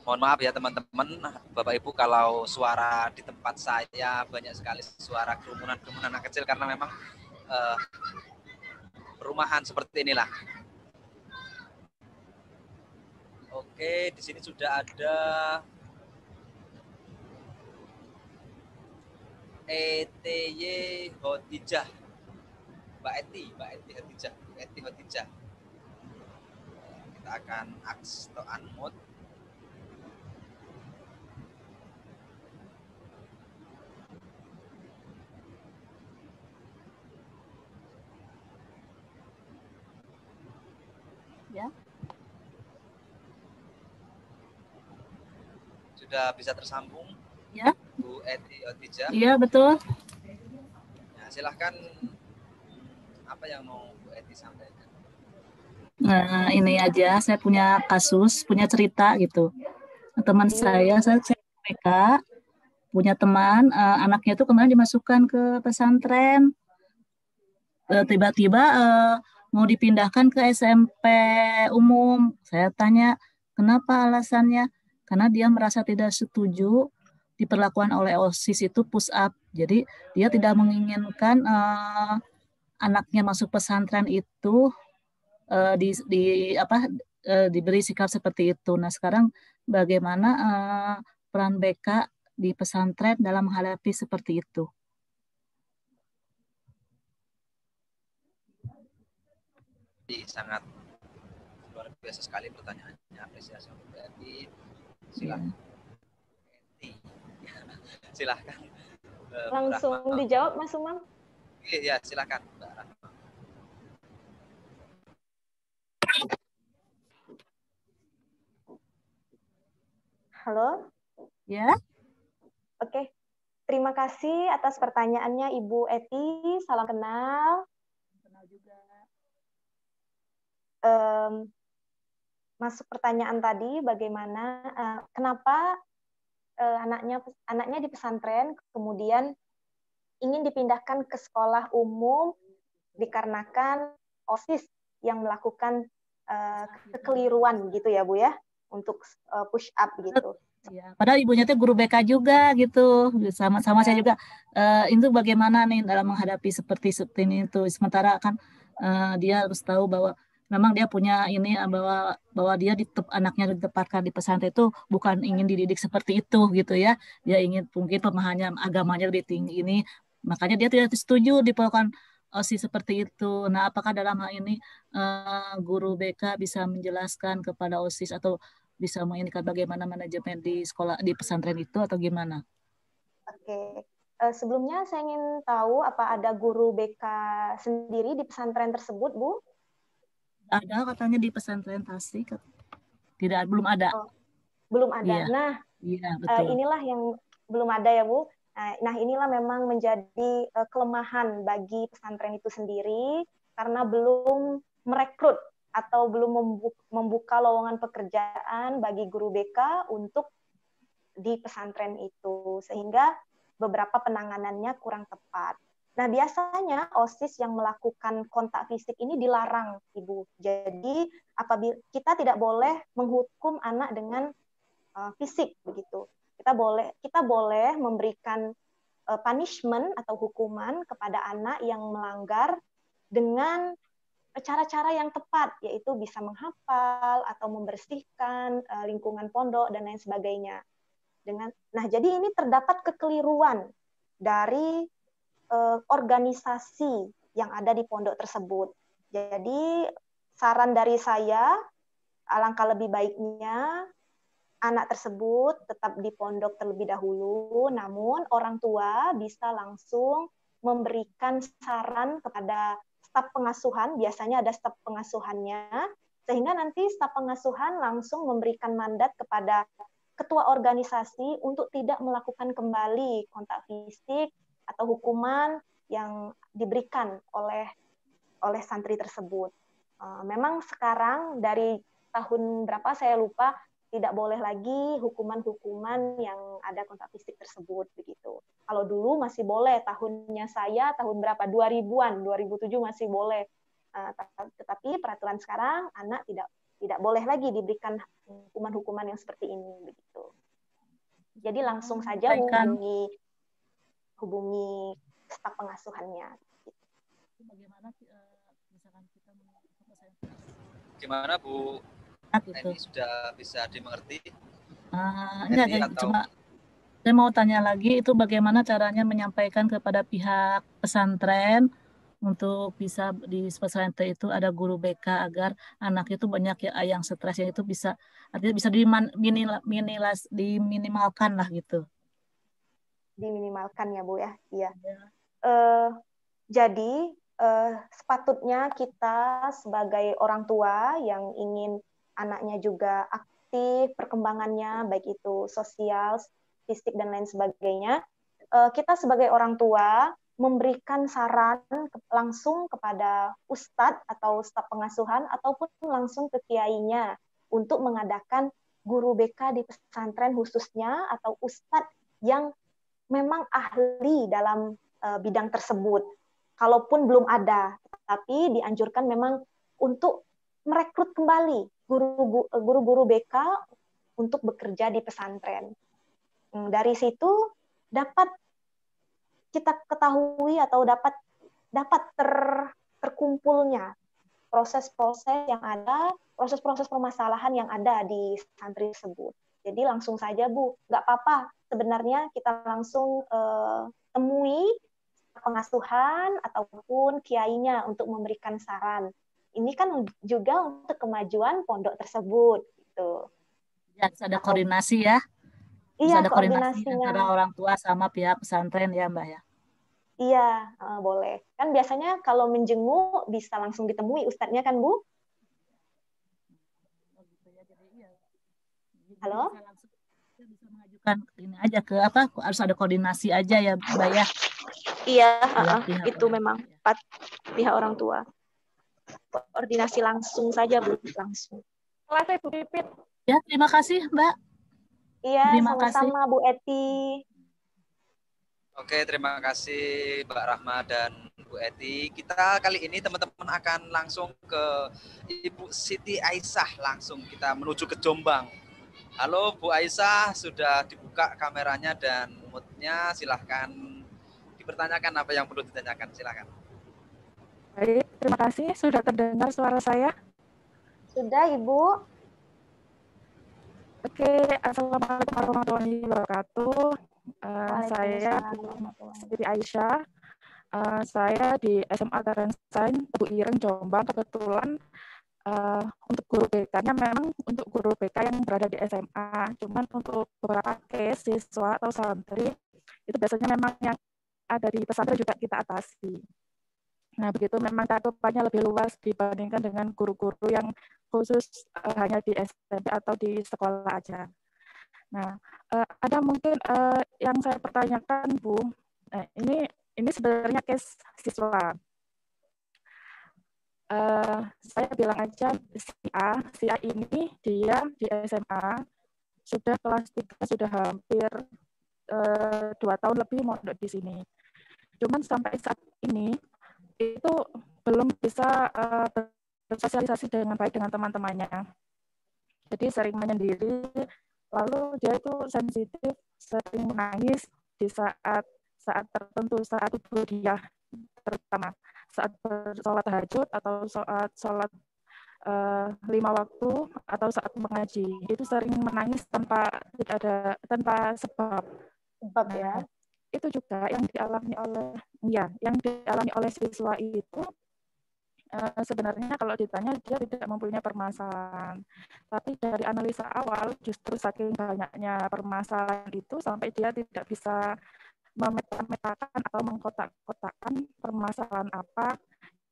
Mohon maaf ya teman-teman, Bapak Ibu kalau suara di tempat saya banyak sekali suara kerumunan anak kecil karena memang perumahan seperti inilah. Oke, di sini sudah ada ETY Hotijah, Mbak Eti Hotijah. Kita akan aks atau unmute. Ya. Sudah bisa tersambung? Ya. Bu Eti Hotijah. Iya, betul. Ya, silahkan, apa yang mau Bu Eti sampaikan? Nah, ini aja, saya punya kasus, punya cerita gitu. Teman saya PK, punya teman, anaknya itu kemarin dimasukkan ke pesantren. Tiba-tiba mau dipindahkan ke SMP umum. Saya tanya, kenapa alasannya? Karena dia merasa tidak setuju diperlakukan oleh OSIS itu push up. Jadi dia tidak menginginkan anaknya masuk pesantren itu diberi sikap seperti itu. Nah, sekarang bagaimana peran BK di pesantren dalam menghadapi seperti itu? Sangat luar biasa sekali pertanyaannya, apresiasi untuk BRI. Silakan. Silahkan. Langsung dijawab Mas Umam. Iya, silakan Mbak Rahma. Halo? Ya. Oke. Terima kasih atas pertanyaannya Ibu Eti. Salam kenal. Kenal juga. Masuk pertanyaan tadi, bagaimana kenapa anaknya di pesantren kemudian ingin dipindahkan ke sekolah umum dikarenakan OSIS yang melakukan kekeliruan gitu ya Bu ya, untuk push up gitu. Ya, padahal ibunya itu guru BK juga gitu, sama saya juga. Itu bagaimana nih dalam menghadapi seperti ini itu. Sementara kan dia harus tahu bahwa memang dia punya ini bahwa dia anaknya ditempatkan di pesantren itu bukan ingin dididik seperti itu gitu ya. Dia ingin mungkin pemahaman agamanya lebih tinggi ini, makanya dia tidak setuju diperlakukan OSIS seperti itu. Nah, apakah dalam hal ini guru BK bisa menjelaskan kepada OSIS atau bisa mengindikan bagaimana manajemen di sekolah di pesantren itu atau gimana? Oke. Sebelumnya saya ingin tahu apa ada guru BK sendiri di pesantren tersebut, Bu? Ada katanya di pesantren Tasik. Tidak, belum ada. Oh, belum ada. Iya. Nah, iya, betul. Inilah yang belum ada ya, Bu. Nah, inilah memang menjadi kelemahan bagi pesantren itu sendiri karena belum merekrut atau belum membuka lowongan pekerjaan bagi guru BK untuk di pesantren itu, sehingga beberapa penanganannya kurang tepat. Nah, biasanya OSIS yang melakukan kontak fisik ini dilarang, Ibu. Jadi, apabila kita tidak boleh menghukum anak dengan fisik begitu. Kita boleh memberikan punishment atau hukuman kepada anak yang melanggar dengan cara-cara yang tepat, yaitu bisa menghafal atau membersihkan lingkungan pondok dan lain sebagainya. Nah, jadi ini terdapat kekeliruan dari organisasi yang ada di pondok tersebut. Jadi saran dari saya, alangkah lebih baiknya anak tersebut tetap di pondok terlebih dahulu, namun orang tua bisa langsung memberikan saran kepada staf pengasuhan, biasanya ada staf pengasuhannya, sehingga nanti staf pengasuhan langsung memberikan mandat kepada ketua organisasi untuk tidak melakukan kembali kontak fisik atau hukuman yang diberikan oleh santri tersebut. Memang sekarang dari tahun berapa saya lupa, tidak boleh lagi hukuman-hukuman yang ada kontak fisik tersebut begitu. Kalau dulu masih boleh, tahunnya saya tahun berapa, 2000-an, 2007 masih boleh. Tetapi peraturan sekarang anak tidak boleh lagi diberikan hukuman-hukuman yang seperti ini begitu. Jadi langsung saja hubungi staf pengasuhannya. Bagaimana misalkan kita gimana Bu? Gitu. Ini sudah bisa dimengerti? Enggak, cuma saya mau tanya lagi, itu bagaimana caranya menyampaikan kepada pihak pesantren untuk bisa di pesantren itu ada guru BK agar anak itu banyak yang stresnya itu bisa artinya bisa diminimalkan lah gitu. Diminimalkan ya Bu ya. Iya. Jadi sepatutnya kita sebagai orang tua yang ingin anaknya juga aktif perkembangannya, baik itu sosial, fisik, dan lain sebagainya, kita sebagai orang tua memberikan saran langsung kepada ustadz atau staf pengasuhan ataupun langsung ke kiainya untuk mengadakan guru BK di pesantren khususnya atau ustadz yang memang ahli dalam bidang tersebut. Kalaupun belum ada, tapi dianjurkan memang untuk merekrut kembali guru-guru BK untuk bekerja di pesantren. Dari situ dapat kita ketahui atau dapat terkumpulnya proses-proses yang ada, proses-proses permasalahan yang ada di santri tersebut. Jadi langsung saja Bu, nggak apa-apa sebenarnya kita langsung temui pengasuhan ataupun kiainya untuk memberikan saran. Ini kan juga untuk kemajuan pondok tersebut gitu. Ya, harus ada koordinasi ya. Harus Iya, ada koordinasi koordinasinya. antara orang tua sama pihak pesantren ya Mbak ya. Iya, boleh. Kan biasanya kalau menjenguk bisa langsung ditemui ustadznya kan Bu? Halo? Bisa mengajukan ini aja ke apa? Harus ada koordinasi aja ya Mbak ya. Iya, Pihak itu memang pihak orang tua. Koordinasi langsung saja Bu, langsung. Kelas Bu Pipit. Ya, terima kasih Mbak. Iya, Terima sama-sama Bu Eti. Oke, terima kasih Mbak Rahma dan Bu Eti. Kita kali ini teman-teman akan langsung ke Ibu Siti Aisyah. Langsung kita menuju ke Jombang. Halo Bu Aisyah, sudah dibuka kameranya dan moodnya. Silahkan dipertanyakan apa yang perlu ditanyakan. Silahkan. Baik, terima kasih. Sudah terdengar suara saya? Sudah Ibu. Oke, Assalamualaikum warahmatullahi wabarakatuh. Saya Siti Aisyah. Saya di SMA Tarensain, Tebu Ireng, Jombang. Kebetulan untuk guru BK-nya memang untuk guru BK yang berada di SMA. Cuman untuk beberapa case siswa atau santri, itu biasanya memang yang ada di pesantren juga kita atasi. Nah, begitu memang cakupannya lebih luas dibandingkan dengan guru-guru yang khusus hanya di SMP atau di sekolah aja. Nah, ada mungkin yang saya pertanyakan, Bu. Ini sebenarnya case siswa. Saya bilang aja si A ini dia di SMA sudah kelas 3, sudah hampir 2 tahun lebih mondok di sini. Cuman sampai saat ini itu belum bisa bersosialisasi dengan baik dengan teman-temannya. Jadi sering menyendiri, lalu dia itu sensitif, sering menangis di saat tertentu, saat tidur dia, terutama saat sholat tahajud atau saat sholat 5 waktu atau saat mengaji. Itu sering menangis tanpa sebab. Ya. Itu juga yang dialami oleh siswa itu sebenarnya kalau ditanya dia tidak mempunyai permasalahan. Tapi dari analisa awal justru saking banyaknya permasalahan itu sampai dia tidak bisa memetakan atau mengkotak-kotakkan permasalahan apa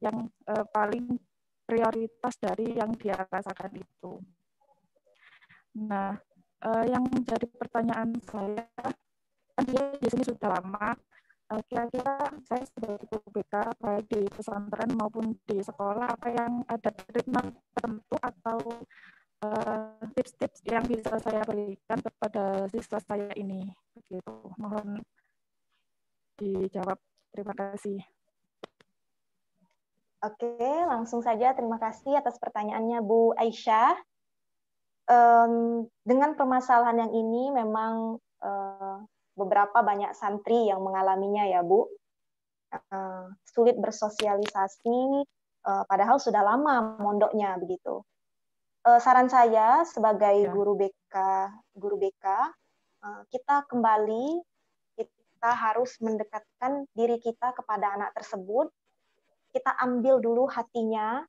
yang paling prioritas dari yang dia rasakan itu. Nah, yang menjadi pertanyaan saya, kan dia di sini sudah lama, kira-kira saya sebagai guru BK baik di pesantren maupun di sekolah, apa yang ada treatment tertentu atau tips-tips yang bisa saya berikan kepada siswa saya ini, begitu. Mohon dijawab. Terima kasih. Oke, langsung saja terima kasih atas pertanyaannya Bu Aisyah. Dengan permasalahan yang ini memang beberapa banyak santri yang mengalaminya ya Bu. Sulit bersosialisasi, padahal sudah lama mondoknya begitu. Saran saya sebagai guru BK, kita kembali, kita harus mendekatkan diri kita kepada anak tersebut. Kita ambil dulu hatinya,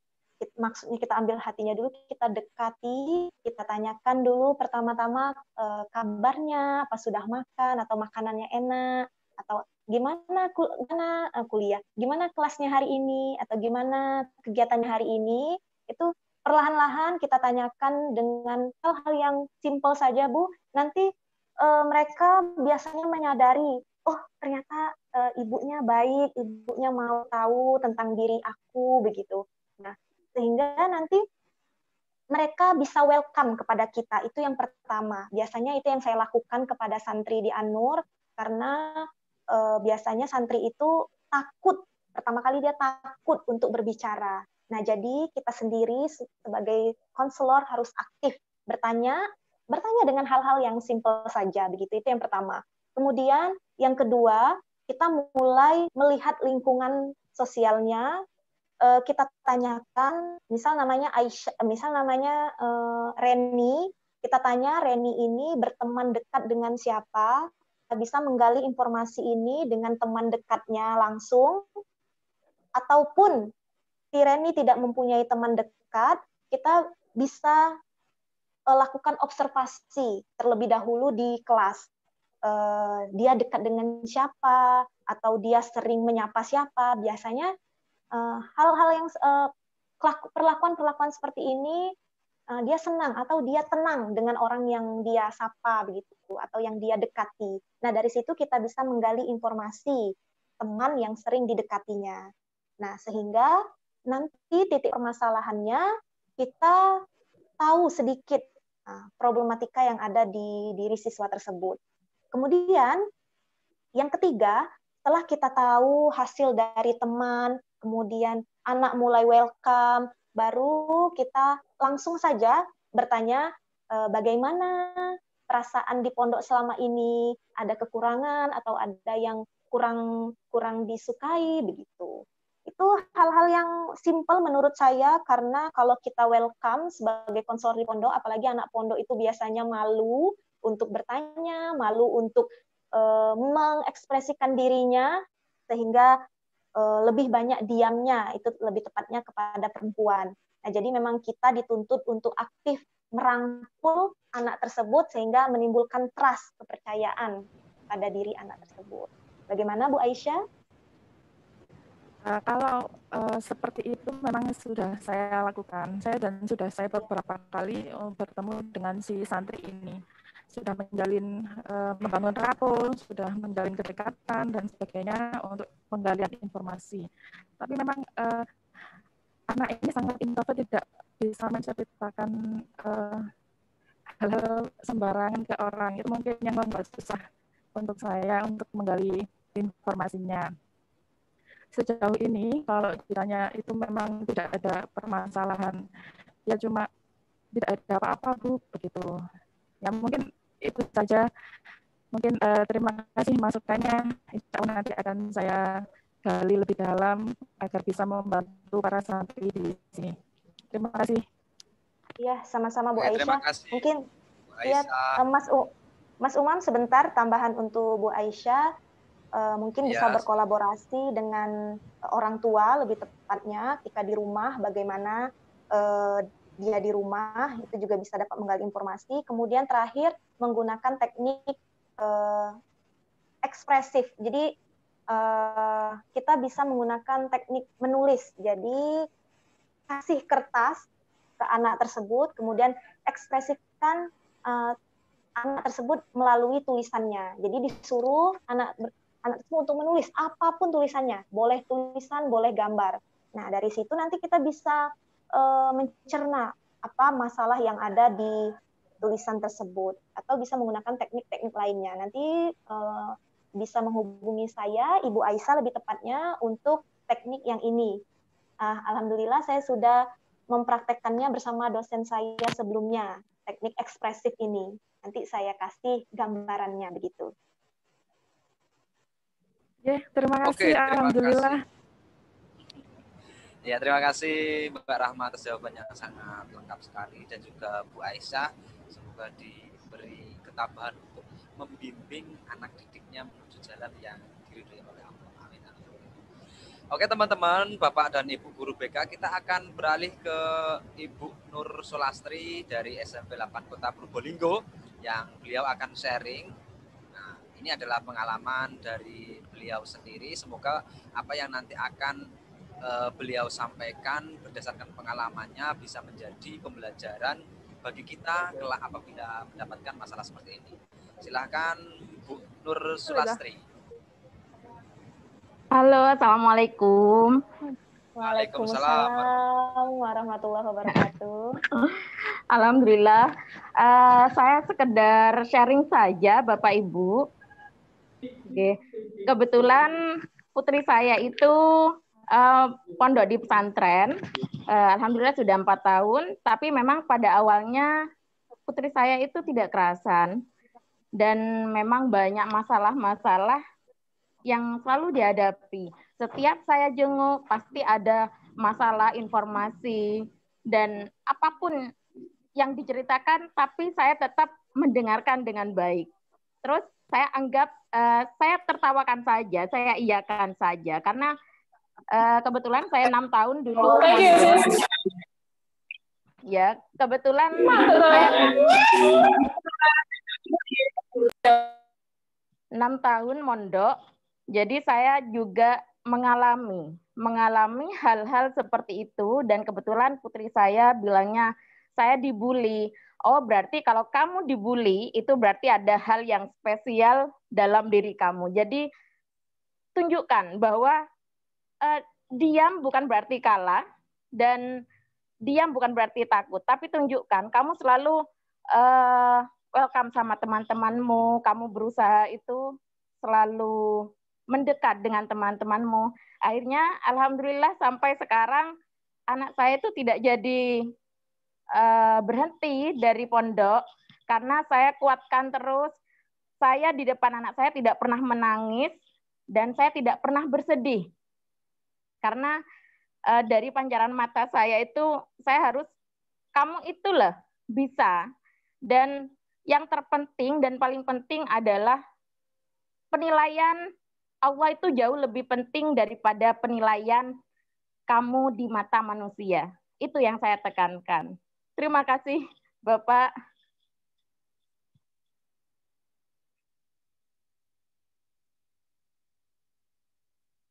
maksudnya kita ambil hatinya dulu, kita dekati, kita tanyakan dulu pertama-tama kabarnya, apa sudah makan, atau makanannya enak, atau gimana kuliah, gimana kelasnya hari ini, atau gimana kegiatannya hari ini. Itu perlahan-lahan kita tanyakan dengan hal-hal yang simpel saja Bu. Nanti mereka biasanya menyadari, oh ternyata ibunya baik, ibunya mau tahu tentang diri aku begitu. Nah, sehingga nanti mereka bisa welcome kepada kita. Itu yang pertama. Biasanya itu yang saya lakukan kepada santri di An-Nur, karena biasanya santri itu takut. Pertama kali dia takut untuk berbicara. Nah, jadi kita sendiri sebagai konselor harus aktif bertanya bertanya dengan hal-hal yang simpel saja begitu. Itu yang pertama. Kemudian yang kedua, kita mulai melihat lingkungan sosialnya. Kita tanyakan, misal namanya Aisyah, misal namanya Reni, kita tanya Reni ini berteman dekat dengan siapa, kita bisa menggali informasi ini dengan teman dekatnya langsung, ataupun si Reni tidak mempunyai teman dekat, kita bisa lakukan observasi terlebih dahulu di kelas. Dia dekat dengan siapa, atau dia sering menyapa siapa, biasanya hal-hal yang perlakuan-perlakuan seperti ini dia senang atau dia tenang dengan orang yang dia sapa begitu atau yang dia dekati. Nah, dari situ kita bisa menggali informasi teman yang sering didekatinya. Nah, sehingga nanti titik permasalahannya kita tahu sedikit problematika yang ada di diri siswa tersebut. Kemudian yang ketiga, setelah kita tahu hasil dari teman, kemudian anak mulai welcome, baru kita langsung saja bertanya bagaimana perasaan di pondok selama ini, ada kekurangan atau ada yang kurang disukai begitu. Itu hal-hal yang simpel menurut saya, karena kalau kita welcome sebagai konselor di pondok, apalagi anak pondok itu biasanya malu untuk bertanya, malu untuk mengekspresikan dirinya, sehingga lebih banyak diamnya, itu lebih tepatnya kepada perempuan. Nah, jadi memang kita dituntut untuk aktif merangkul anak tersebut sehingga menimbulkan trust, kepercayaan pada diri anak tersebut. Bagaimana Bu Aisyah? Kalau seperti itu memang sudah saya lakukan. Sudah saya beberapa kali bertemu dengan si santri ini. Sudah menjalin, membangun rapport, sudah menjalin kedekatan dan sebagainya untuk penggalian informasi. Tapi memang anak ini sangat introvert, tidak bisa menceritakan hal-hal sembarangan ke orang. Itu mungkin yang membuat susah untuk saya untuk menggali informasinya. Sejauh ini kalau ditanya itu memang tidak ada permasalahan, ya cuma tidak ada apa-apa Bu, begitu. Ya mungkin itu saja. Mungkin terima kasih masukannya. Insya Allah nanti akan saya gali lebih dalam agar bisa membantu para santri di sini. Terima kasih. Ya, sama-sama Bu Aisyah. Terima kasih. Mungkin Bu Aisyah. ya, Mas Umam sebentar tambahan untuk Bu Aisyah. Mungkin bisa berkolaborasi dengan orang tua, lebih tepatnya ketika di rumah, bagaimana dia di rumah, itu juga bisa dapat menggali informasi. Kemudian terakhir, menggunakan teknik ekspresif. Jadi kita bisa menggunakan teknik menulis. Jadi kasih kertas ke anak tersebut, kemudian ekspresikan anak tersebut melalui tulisannya. Jadi disuruh anak tersebut untuk menulis apapun tulisannya, boleh tulisan, boleh gambar. Nah, dari situ nanti kita bisa mencerna apa masalah yang ada di tulisan tersebut, atau bisa menggunakan teknik-teknik lainnya. Nanti bisa menghubungi saya, Ibu Aisyah lebih tepatnya, untuk teknik yang ini. Alhamdulillah saya sudah mempraktekkannya bersama dosen saya sebelumnya, teknik ekspresif ini. Nanti saya kasih gambarannya begitu. Terima kasih. Alhamdulillah. Ya, terima kasih Mbak Rahma atas jawabannya yang sangat lengkap sekali, dan juga Bu Aisyah, semoga diberi ketabahan untuk membimbing anak didiknya menuju jalan yang diridhoi oleh Allah. Amin. Oke teman-teman, Bapak dan Ibu Guru BK, kita akan beralih ke Ibu Nur Solastri dari SMP 8 Kota Probolinggo, yang beliau akan sharing. Nah, ini adalah pengalaman dari beliau sendiri. Semoga apa yang nanti akan beliau sampaikan berdasarkan pengalamannya bisa menjadi pembelajaran bagi kita kelak apabila mendapatkan masalah seperti ini. Silakan Bu Nur Solastri. Halo, assalamualaikum. Waalaikumsalam warahmatullahi wabarakatuh. Alhamdulillah, saya sekedar sharing saja Bapak Ibu. Oke. Kebetulan putri saya itu pondok di pesantren. Alhamdulillah sudah 4 tahun, tapi memang pada awalnya putri saya itu tidak kerasan dan memang banyak masalah-masalah yang selalu dihadapi. Setiap saya jenguk pasti ada masalah informasi dan apapun yang diceritakan, tapi saya tetap mendengarkan dengan baik. Terus saya anggap saya tertawakan saja, saya iyakan saja karena kebetulan saya 6 tahun dulu. Ya, kebetulan saya 6 tahun mondok, jadi saya juga mengalami hal-hal seperti itu dan kebetulan putri saya bilangnya saya dibully. Oh, berarti kalau kamu dibully itu berarti ada hal yang spesial dalam diri kamu. Jadi tunjukkan bahwa diam bukan berarti kalah dan diam bukan berarti takut, tapi tunjukkan kamu selalu welcome sama teman-temanmu, kamu berusaha itu selalu mendekat dengan teman-temanmu. Akhirnya alhamdulillah sampai sekarang anak saya itu tidak jadi berhenti dari pondok karena saya kuatkan terus. Saya di depan anak saya tidak pernah menangis dan saya tidak pernah bersedih. Karena dari pancaran mata saya itu, saya harus, kamu itulah bisa. Dan yang terpenting dan paling penting adalah penilaian Allah itu jauh lebih penting daripada penilaian kamu di mata manusia. Itu yang saya tekankan. Terima kasih, Bapak.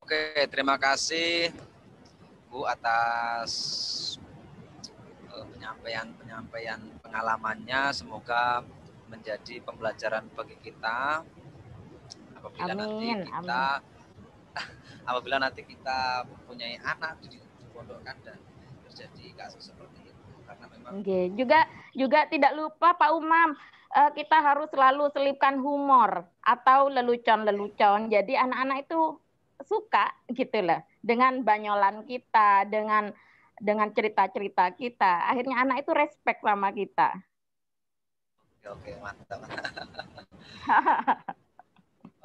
Oke, terima kasih Bu atas penyampaian pengalamannya. Semoga menjadi pembelajaran bagi kita apabila nanti kita mempunyai anak di pondokkan dan terjadi kasus seperti itu. Karena memang juga tidak lupa Pak Umam, kita harus selalu selipkan humor atau lelucon-lelucon. Jadi anak-anak itu suka gitu lah dengan banyolan kita, dengan cerita-cerita kita. Akhirnya anak itu respect sama kita. Oke, mantap.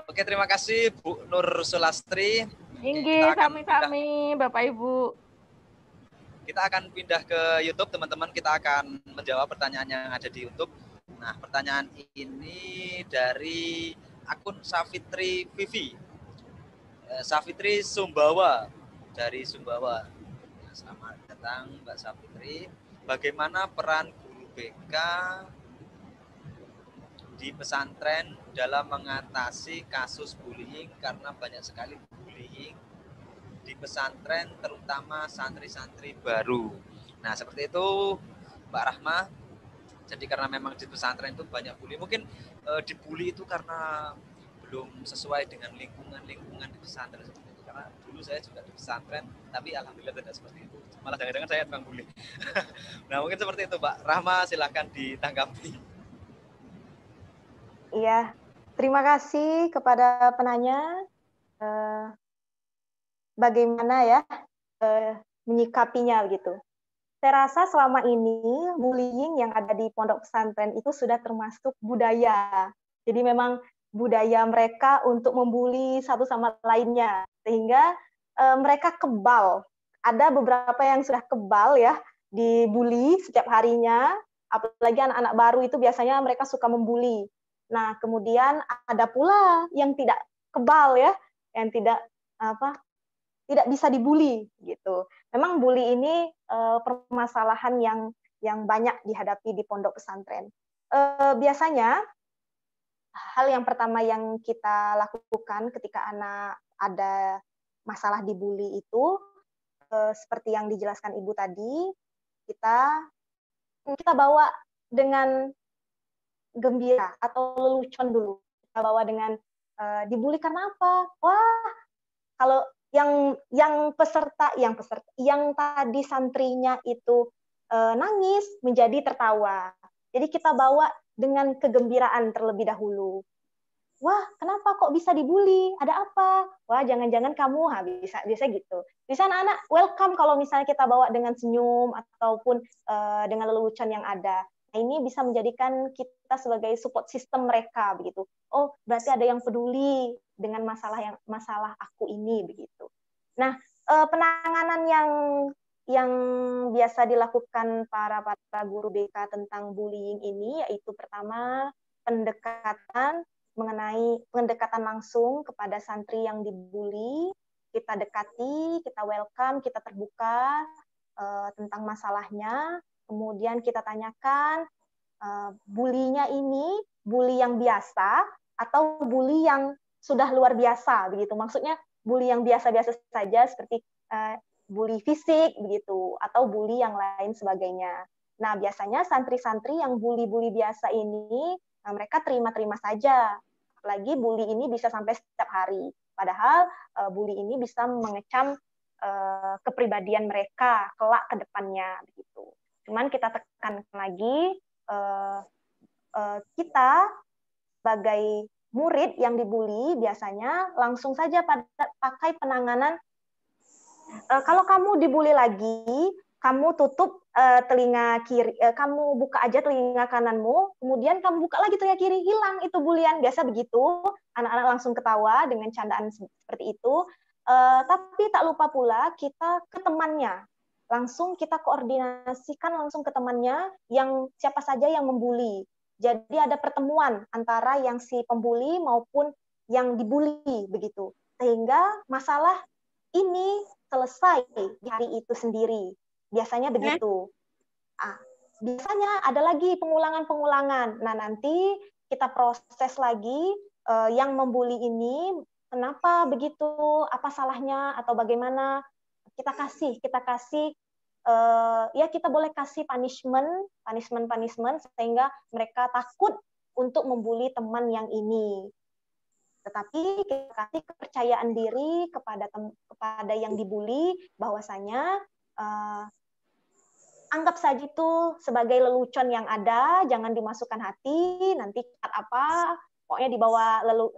Oke, terima kasih Bu Nur Sulastri. Inggih, sami-sami Bapak Ibu. Kita akan pindah ke YouTube, teman-teman. Kita akan menjawab pertanyaan yang ada di YouTube. Nah, pertanyaan ini dari akun Safitri Vivi. Safitri Sumbawa dari Sumbawa. Selamat datang Mbak Safitri. Bagaimana peran guru BK di pesantren dalam mengatasi kasus bullying, karena banyak sekali bullying di pesantren terutama santri-santri baru. Nah, seperti itu Mbak Rahma. Jadi karena memang di pesantren itu banyak bully. Mungkin dibully itu karena belum sesuai dengan lingkungan di pesantren seperti itu. Karena dulu saya juga di pesantren, tapi alhamdulillah tidak seperti itu. Malah jangan-jangan saya tukang bully. Nah, mungkin seperti itu, Pak Rahma, silakan ditanggapi. Iya, terima kasih kepada penanya. Bagaimana ya menyikapinya gitu. Saya rasa selama ini bullying yang ada di pondok pesantren itu sudah termasuk budaya. Jadi memang budaya mereka untuk membuli satu sama lainnya, sehingga mereka kebal. Ada beberapa yang sudah kebal ya, dibully setiap harinya, apalagi anak-anak baru itu biasanya mereka suka membuli. Nah, kemudian ada pula yang tidak kebal ya, yang tidak bisa dibully gitu. Memang bully ini permasalahan yang banyak dihadapi di pondok pesantren. Biasanya hal yang pertama yang kita lakukan ketika anak ada masalah dibully itu seperti yang dijelaskan Ibu tadi, kita bawa dengan gembira atau lelucon dulu. Kita bawa dengan dibully karena apa? Wah, kalau yang tadi santrinya itu nangis menjadi tertawa. Jadi kita bawa dengan kegembiraan terlebih dahulu. Wah, kenapa kok bisa dibully? Ada apa? Wah, jangan-jangan kamu bisa gitu. Bisa anak-anak welcome kalau misalnya kita bawa dengan senyum ataupun dengan lelucon yang ada. ini bisa menjadikan kita sebagai support system mereka begitu. Oh, berarti ada yang peduli dengan masalah aku ini begitu. Nah, penanganan yang biasa dilakukan para guru BK tentang bullying ini yaitu pertama pendekatan langsung kepada santri yang dibully, kita dekati, kita welcome, kita terbuka tentang masalahnya, kemudian kita tanyakan bulinya ini bully yang biasa atau bully yang sudah luar biasa begitu. Maksudnya bully yang biasa-biasa saja seperti bully fisik begitu atau bully yang lain sebagainya. Nah, biasanya santri-santri yang bully-bully biasa ini mereka terima-terima saja. Apalagi bully ini bisa sampai setiap hari. Padahal bully ini bisa mengecam kepribadian mereka kelak ke depannya begitu. Cuman kita tekankan lagi kita sebagai murid yang dibully biasanya langsung saja pakai penanganan. Kalau kamu dibully lagi, kamu tutup telinga kiri, kamu buka aja telinga kananmu, kemudian kamu buka lagi telinga kiri, hilang itu bulian. Biasa begitu, anak-anak langsung ketawa dengan candaan seperti itu. Tapi tak lupa pula kita ke temannya, langsung kita koordinasikan langsung ke temannya yang siapa saja yang membuli. Jadi ada pertemuan antara yang si pembuli maupun yang dibully begitu, sehingga masalah ini selesai di hari itu sendiri. Biasanya begitu. Biasanya ada lagi pengulangan-pengulangan. Nah, nanti kita proses lagi yang membuli ini, kenapa begitu, apa salahnya, atau bagaimana. Kita kasih ya kita boleh kasih punishment sehingga mereka takut untuk membuli teman yang ini. Tetapi kita kasih kepercayaan diri kepada yang dibully bahwasanya anggap saja itu sebagai lelucon yang ada, jangan dimasukkan hati, nanti apa, pokoknya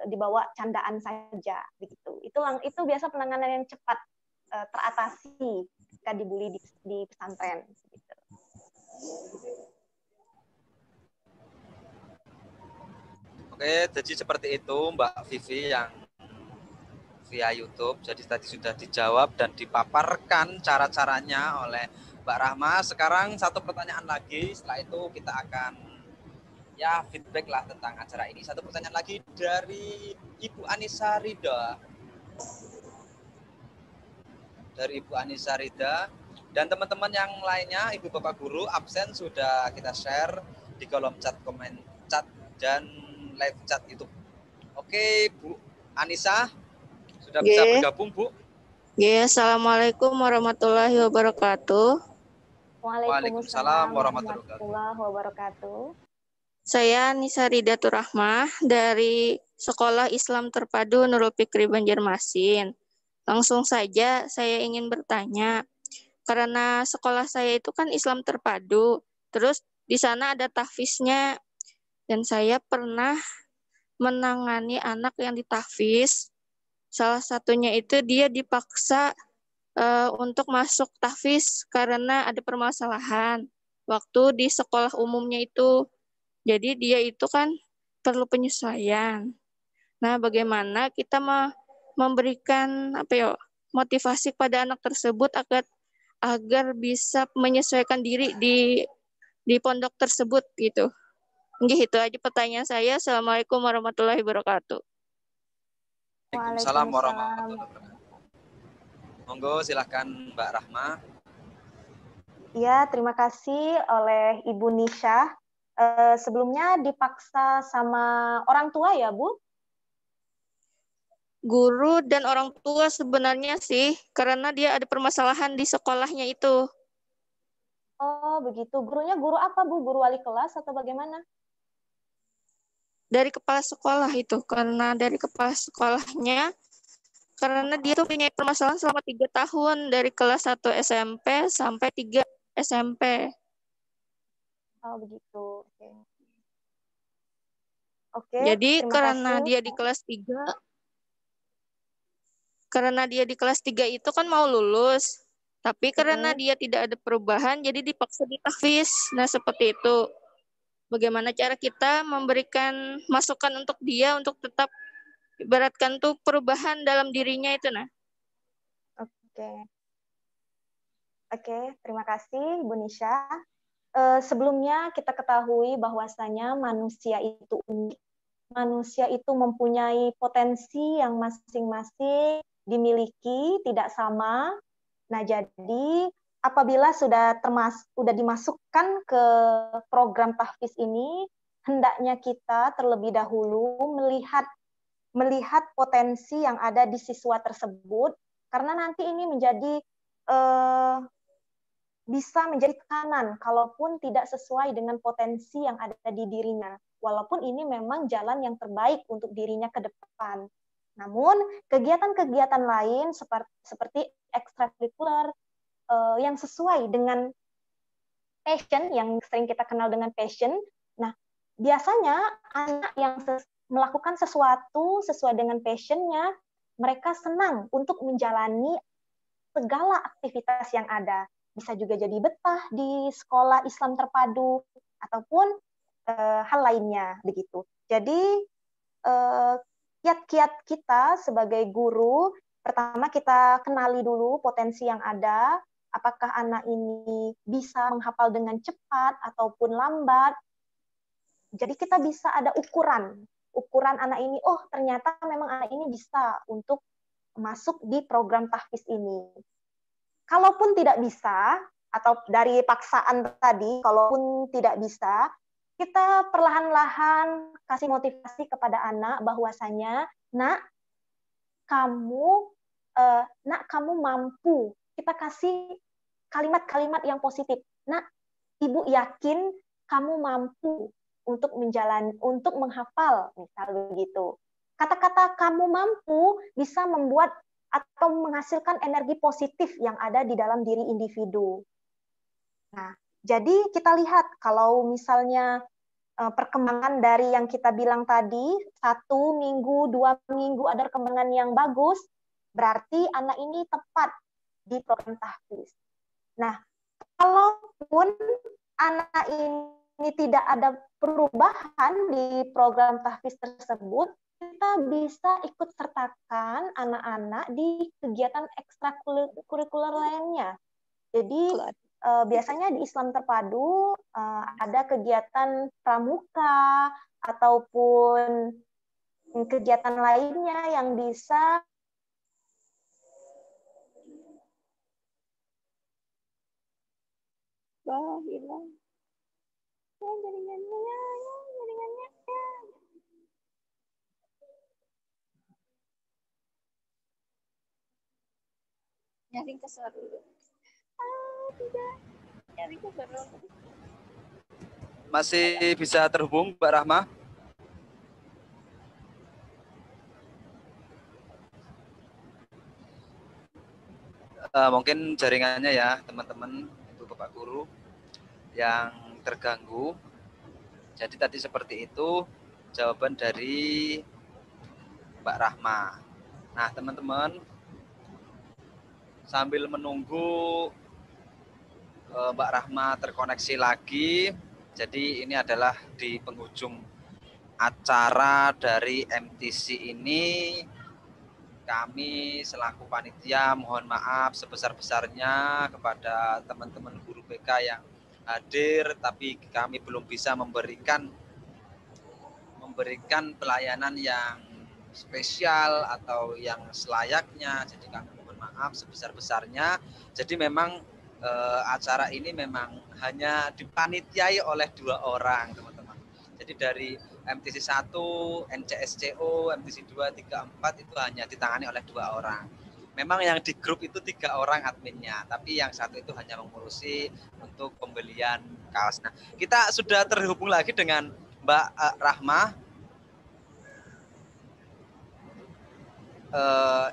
dibawa candaan saja begitu. Itu biasa penanganan yang cepat teratasi jika dibully di pesantren gitu. Oke, jadi seperti itu Mbak Vivi yang via YouTube. Jadi tadi sudah dijawab dan dipaparkan cara-caranya oleh Mbak Rahma. Sekarang satu pertanyaan lagi, setelah itu kita akan ya feedback lah tentang acara ini. Satu pertanyaan lagi dari Ibu Anissa Rida. Dari Ibu Anissa Rida dan teman-teman yang lainnya, Ibu Bapak Guru absen sudah kita share di kolom chat, komen chat dan live chat YouTube. Oke, Bu Anissa sudah bisa bergabung, Bu. Assalamualaikum warahmatullahi wabarakatuh. Waalaikumsalam warahmatullahi wabarakatuh. Saya Nisa Ridatur Rahmah dari Sekolah Islam Terpadu Nurul Fikri Banjarmasin. Langsung saja saya ingin bertanya, karena sekolah saya itu kan Islam Terpadu, terus di sana ada tahfiznya, dan saya pernah menangani anak yang ditahfiz. Salah satunya itu dia dipaksa untuk masuk tahfiz karena ada permasalahan waktu di sekolah umumnya itu. Jadi dia itu kan perlu penyesuaian. Nah, bagaimana kita memberikan motivasi pada anak tersebut agar bisa menyesuaikan diri di pondok tersebut gitu. Itu aja pertanyaan saya. Assalamualaikum warahmatullahi wabarakatuh. Waalaikumsalam warahmatullahi wabarakatuh. Monggo silakan Mbak Rahma. Ya, terima kasih oleh Ibu Nisha. Sebelumnya dipaksa sama orang tua ya, Bu? Guru dan orang tua sebenarnya sih, karena dia ada permasalahan di sekolahnya itu. Oh, begitu. Gurunya guru apa, Bu? Guru wali kelas atau bagaimana? Dari kepala sekolah itu, karena dari kepala sekolahnya, karena dia tuh punya permasalahan selama 3 tahun, dari kelas 1 SMP sampai 3 SMP. Oh, begitu. Oke. Jadi karena dia di kelas 3 itu kan mau lulus, tapi karena dia tidak ada perubahan, jadi dipaksa ditahfiz. Nah, seperti itu. Bagaimana cara kita memberikan masukan untuk dia untuk tetap ibaratkan tuh perubahan dalam dirinya itu nah. Oke. Oke, terima kasih Bu Nisha. Sebelumnya kita ketahui bahwasanya manusia itu unik. Manusia itu mempunyai potensi yang masing-masing dimiliki, tidak sama. Nah, jadi apabila sudah dimasukkan ke program tahfiz ini, hendaknya kita terlebih dahulu melihat potensi yang ada di siswa tersebut, karena nanti ini bisa menjadi tekanan kalaupun tidak sesuai dengan potensi yang ada di dirinya. Walaupun ini memang jalan yang terbaik untuk dirinya ke depan. Namun, kegiatan-kegiatan lain seperti ekstrakurikuler yang sesuai dengan passion, yang sering kita kenal dengan passion. Nah, biasanya anak yang melakukan sesuatu sesuai dengan passionnya, mereka senang untuk menjalani segala aktivitas yang ada. Bisa juga jadi betah di sekolah Islam terpadu ataupun hal lainnya begitu. Jadi kiat-kiat kita sebagai guru, pertama kita kenali dulu potensi yang ada, apakah anak ini bisa menghafal dengan cepat ataupun lambat. Jadi kita bisa ada ukuran anak ini, oh ternyata memang anak ini bisa untuk masuk di program tahfiz ini. Kalaupun tidak bisa, atau dari paksaan tadi, kalaupun tidak bisa, kita perlahan-lahan kasih motivasi kepada anak bahwasanya, nak, kamu mampu. Kita kasih kalimat-kalimat yang positif. Nak, ibu yakin kamu mampu untuk menghafal, misal begitu. Kata-kata kamu mampu bisa membuat atau menghasilkan energi positif yang ada di dalam diri individu. Nah, jadi kita lihat kalau misalnya perkembangan dari yang kita bilang tadi, 1 minggu, 2 minggu ada perkembangan yang bagus, berarti anak ini tepat di program tahfiz. Nah, kalaupun anak ini tidak ada perubahan di program tahfiz tersebut, kita bisa ikut sertakan anak-anak di kegiatan ekstrakurikuler lainnya. Jadi biasanya di Islam terpadu ada kegiatan pramuka ataupun kegiatan lainnya yang bisa hilang. Jaringannya. Nyaring keseru. Tidak. Nyaring keseru. Masih bisa terhubung, Mbak Rahma? Mungkin jaringannya ya, teman-teman, itu Bapak Guru yang terganggu. Jadi tadi seperti itu jawaban dari Mbak Rahma. Nah, teman-teman, sambil menunggu Mbak Rahma terkoneksi lagi, jadi ini adalah di penghujung acara dari MTC ini. Kami selaku panitia mohon maaf sebesar-besarnya kepada teman-teman guru BK yang hadir, tapi kami belum bisa memberikan pelayanan yang spesial atau yang selayaknya. Jadi kami mohon maaf sebesar-besarnya. Jadi memang acara ini memang hanya dipanitiai oleh 2 orang, teman-teman. Jadi dari MTC 1, NCSCO, MTC 2, 3, 4 itu hanya ditangani oleh 2 orang. Memang yang di grup itu 3 orang adminnya, tapi yang satu itu hanya mengurusi untuk pembelian kaos. Nah, kita sudah terhubung lagi dengan Mbak Rahma.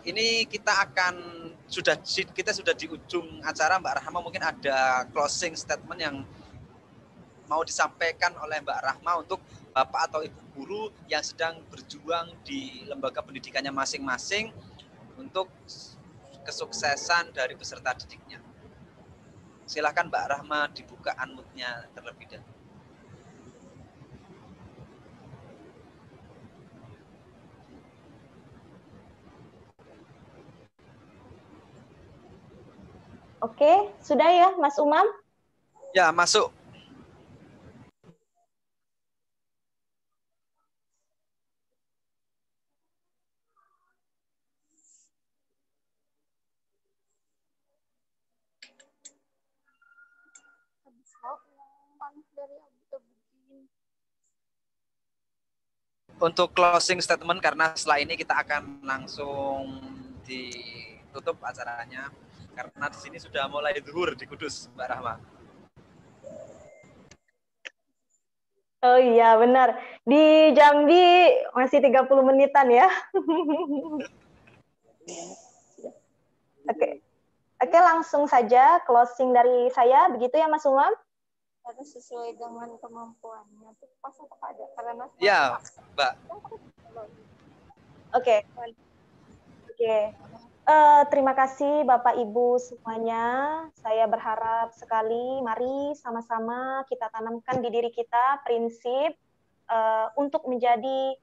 Ini kita sudah di ujung acara. Mbak Rahma, mungkin ada closing statement yang mau disampaikan oleh Mbak Rahma untuk Bapak atau Ibu guru yang sedang berjuang di lembaga pendidikannya masing-masing untuk kesuksesan dari peserta didiknya. Silakan Mbak Rahma, dibuka unmute-nya terlebih dahulu. Oke, sudah ya Mas Umam? Ya, masuk. Untuk closing statement, karena setelah ini kita akan langsung ditutup acaranya, karena di sini sudah mulai zuhur di Kudus, Mbak Rahma. Oh iya, benar. Di Jambi masih 30 menitan ya. Oke. Oke, langsung saja closing dari saya. Begitu ya Mas Umam? Harus sesuai dengan kemampuannya. Itu pas kepada karena Ya, Mbak. Oke. Oke. Terima kasih Bapak Ibu semuanya. Saya berharap sekali mari sama-sama kita tanamkan di diri kita prinsip untuk menjadi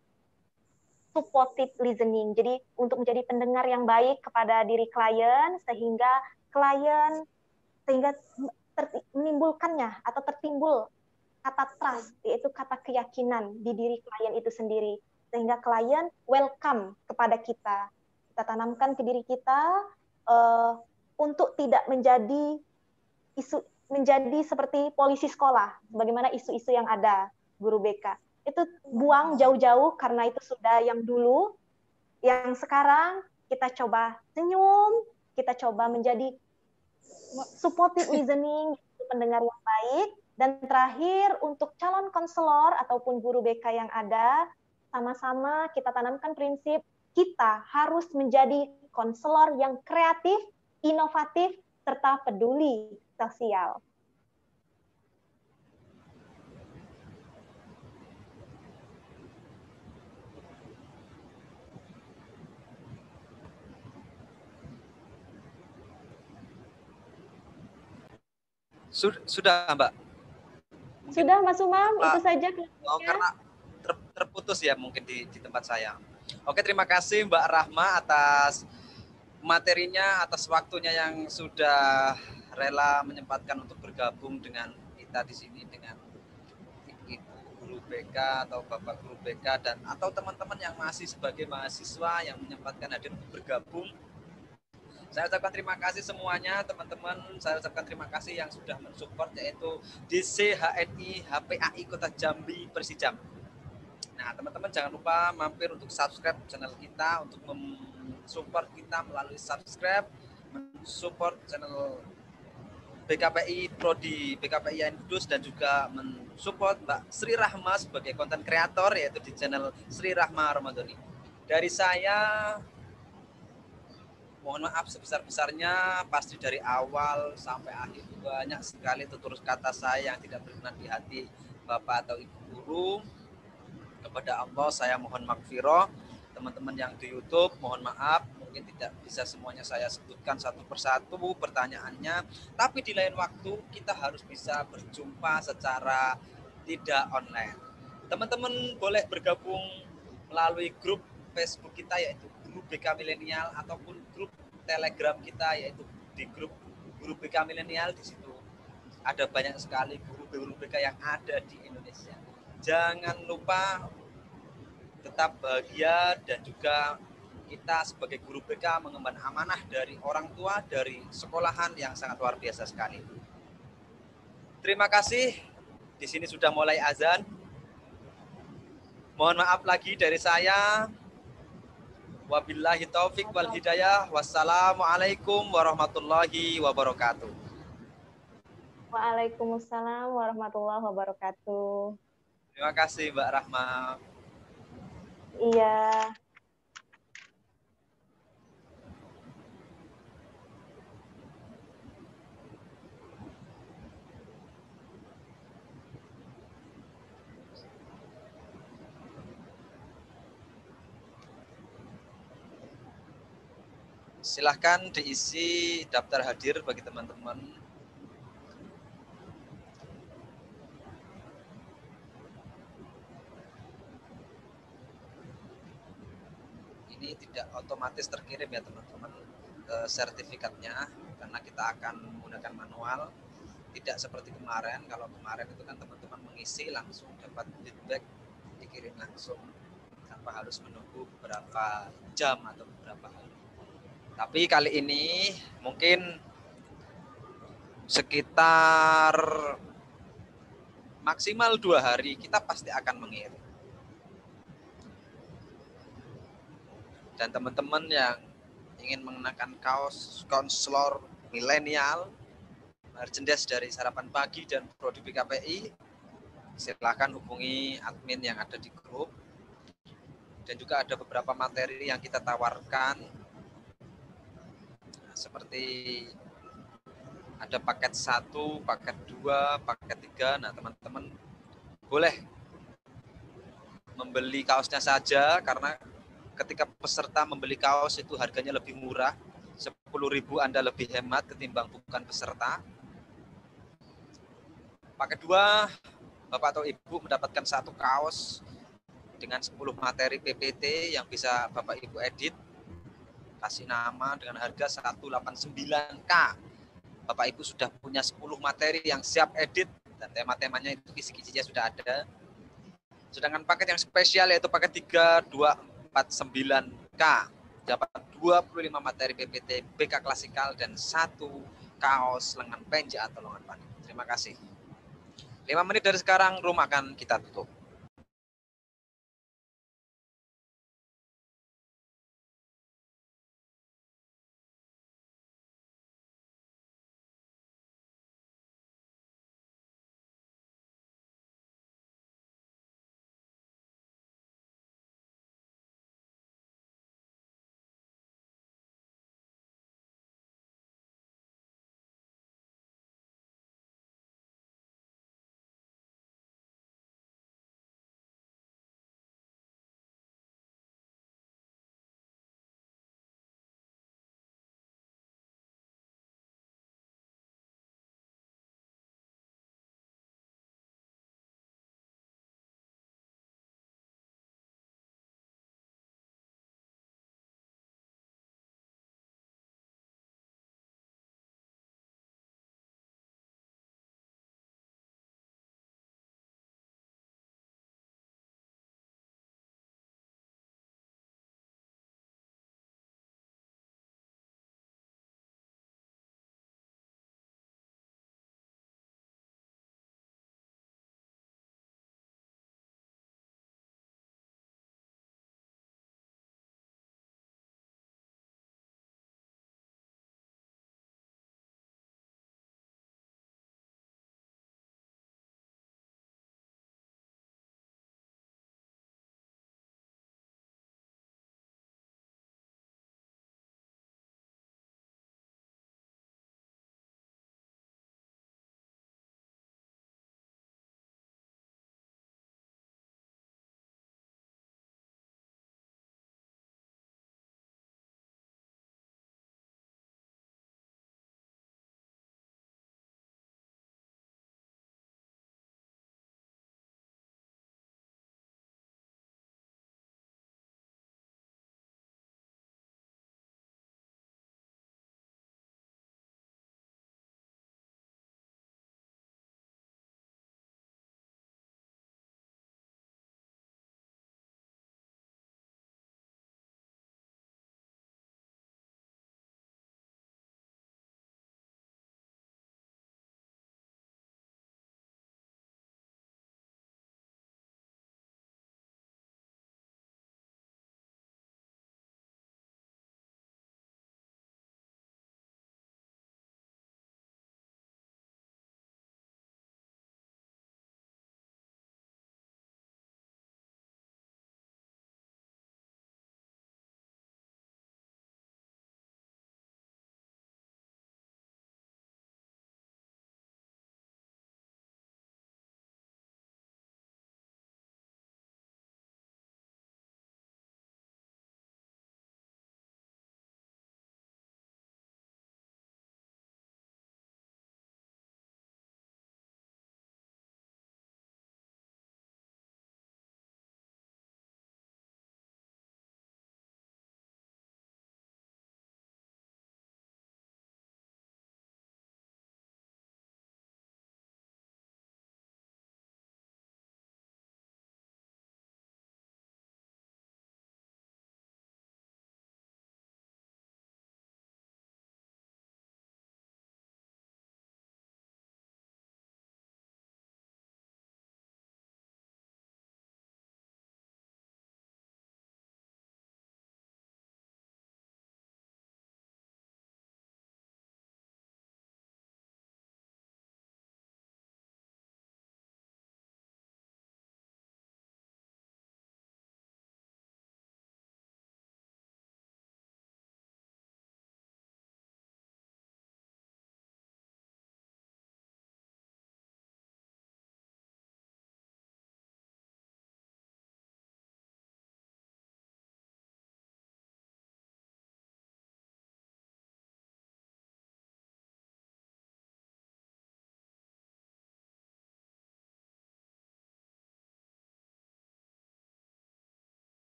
supportive listening. Jadi untuk menjadi pendengar yang baik kepada diri klien sehingga menimbulkannya atau tertimbul kata trust, yaitu kata keyakinan di diri klien itu sendiri, sehingga klien welcome kepada kita. Kita tanamkan ke diri kita untuk tidak menjadi seperti polisi sekolah, bagaimana isu-isu yang ada, guru BK. Itu buang jauh-jauh karena itu sudah yang dulu. Yang sekarang kita coba senyum, kita coba menjadi supportive listening, pendengar yang baik. Dan terakhir, untuk calon konselor ataupun guru BK yang ada, sama-sama kita tanamkan prinsip kita harus menjadi konselor yang kreatif, inovatif, serta peduli sosial. Sudah, Mbak? Sudah, Mas Umam, itu saja. Oh, karena terputus ya mungkin di tempat saya. Oke, terima kasih Mbak Rahma atas materinya, atas waktunya yang sudah rela menyempatkan untuk bergabung dengan kita di sini, dengan Ibu Guru BK atau Bapak Guru BK dan atau teman-teman yang masih sebagai mahasiswa yang menyempatkan hadir bergabung. Saya ucapkan terima kasih semuanya teman-teman. Saya ucapkan terima kasih yang sudah mensupport, yaitu DCHNI HPAI Kota Jambi Persijam. Nah, teman-teman jangan lupa mampir untuk subscribe channel kita, untuk mensupport kita melalui subscribe, mensupport channel BKPI Prodi BKPI Kudus, dan juga mensupport Mbak Sri Rahma sebagai konten kreator, yaitu di channel Sri Rahma Ramadhani. Dari saya mohon maaf sebesar-besarnya, pasti dari awal sampai akhir banyak sekali tutur kata saya yang tidak berkenan di hati Bapak atau Ibu Guru. Kepada Allah saya mohon maghfirah. Teman-teman yang di YouTube mohon maaf, mungkin tidak bisa semuanya saya sebutkan satu persatu pertanyaannya, tapi di lain waktu kita harus bisa berjumpa secara tidak online. Teman-teman boleh bergabung melalui grup Facebook kita, yaitu grup BK Milenial, ataupun grup Telegram kita, yaitu di grup BK Milenial. Di situ ada banyak sekali guru-guru BK yang ada di Indonesia. Jangan lupa tetap bahagia, dan juga kita sebagai guru BK mengemban amanah dari orang tua, dari sekolahan yang sangat luar biasa sekali. Terima kasih. Di sini sudah mulai azan. Mohon maaf lagi dari saya. Wabillahi taufik wal hidayah. Wassalamualaikum warahmatullahi wabarakatuh. Waalaikumsalam warahmatullahi wabarakatuh. Terima kasih Mbak Rahma. Iya. Silahkan diisi daftar hadir bagi teman-teman. Ini tidak otomatis terkirim ya teman-teman sertifikatnya, karena kita akan menggunakan manual, tidak seperti kemarin. Kalau kemarin itu kan teman-teman mengisi langsung dapat feedback, dikirim langsung tanpa harus menunggu beberapa jam atau beberapa hari. Tapi kali ini mungkin sekitar maksimal 2 hari kita pasti akan mengirim. Dan teman-teman yang ingin mengenakan kaos konselor milenial, merchandise dari Sarapan Pagi dan Prodi PKPI, silakan hubungi admin yang ada di grup. Dan juga ada beberapa materi yang kita tawarkan, seperti ada paket 1, paket 2, paket 3. Nah, teman-teman boleh membeli kaosnya saja, karena ketika peserta membeli kaos itu harganya lebih murah, 10.000 Anda lebih hemat ketimbang bukan peserta. Paket 2, Bapak atau Ibu mendapatkan 1 kaos dengan 10 materi PPT yang bisa Bapak Ibu edit, kasih nama dengan harga 189K. Bapak Ibu sudah punya 10 materi yang siap edit dan tema-temanya itu kisi-kisinya sudah ada. Sedangkan paket yang spesial yaitu paket 3, 249K dapat 25 materi PPT BK klasikal dan 1 kaos lengan penja atau lengan panjang. Terima kasih. 5 menit dari sekarang room akan kita tutup.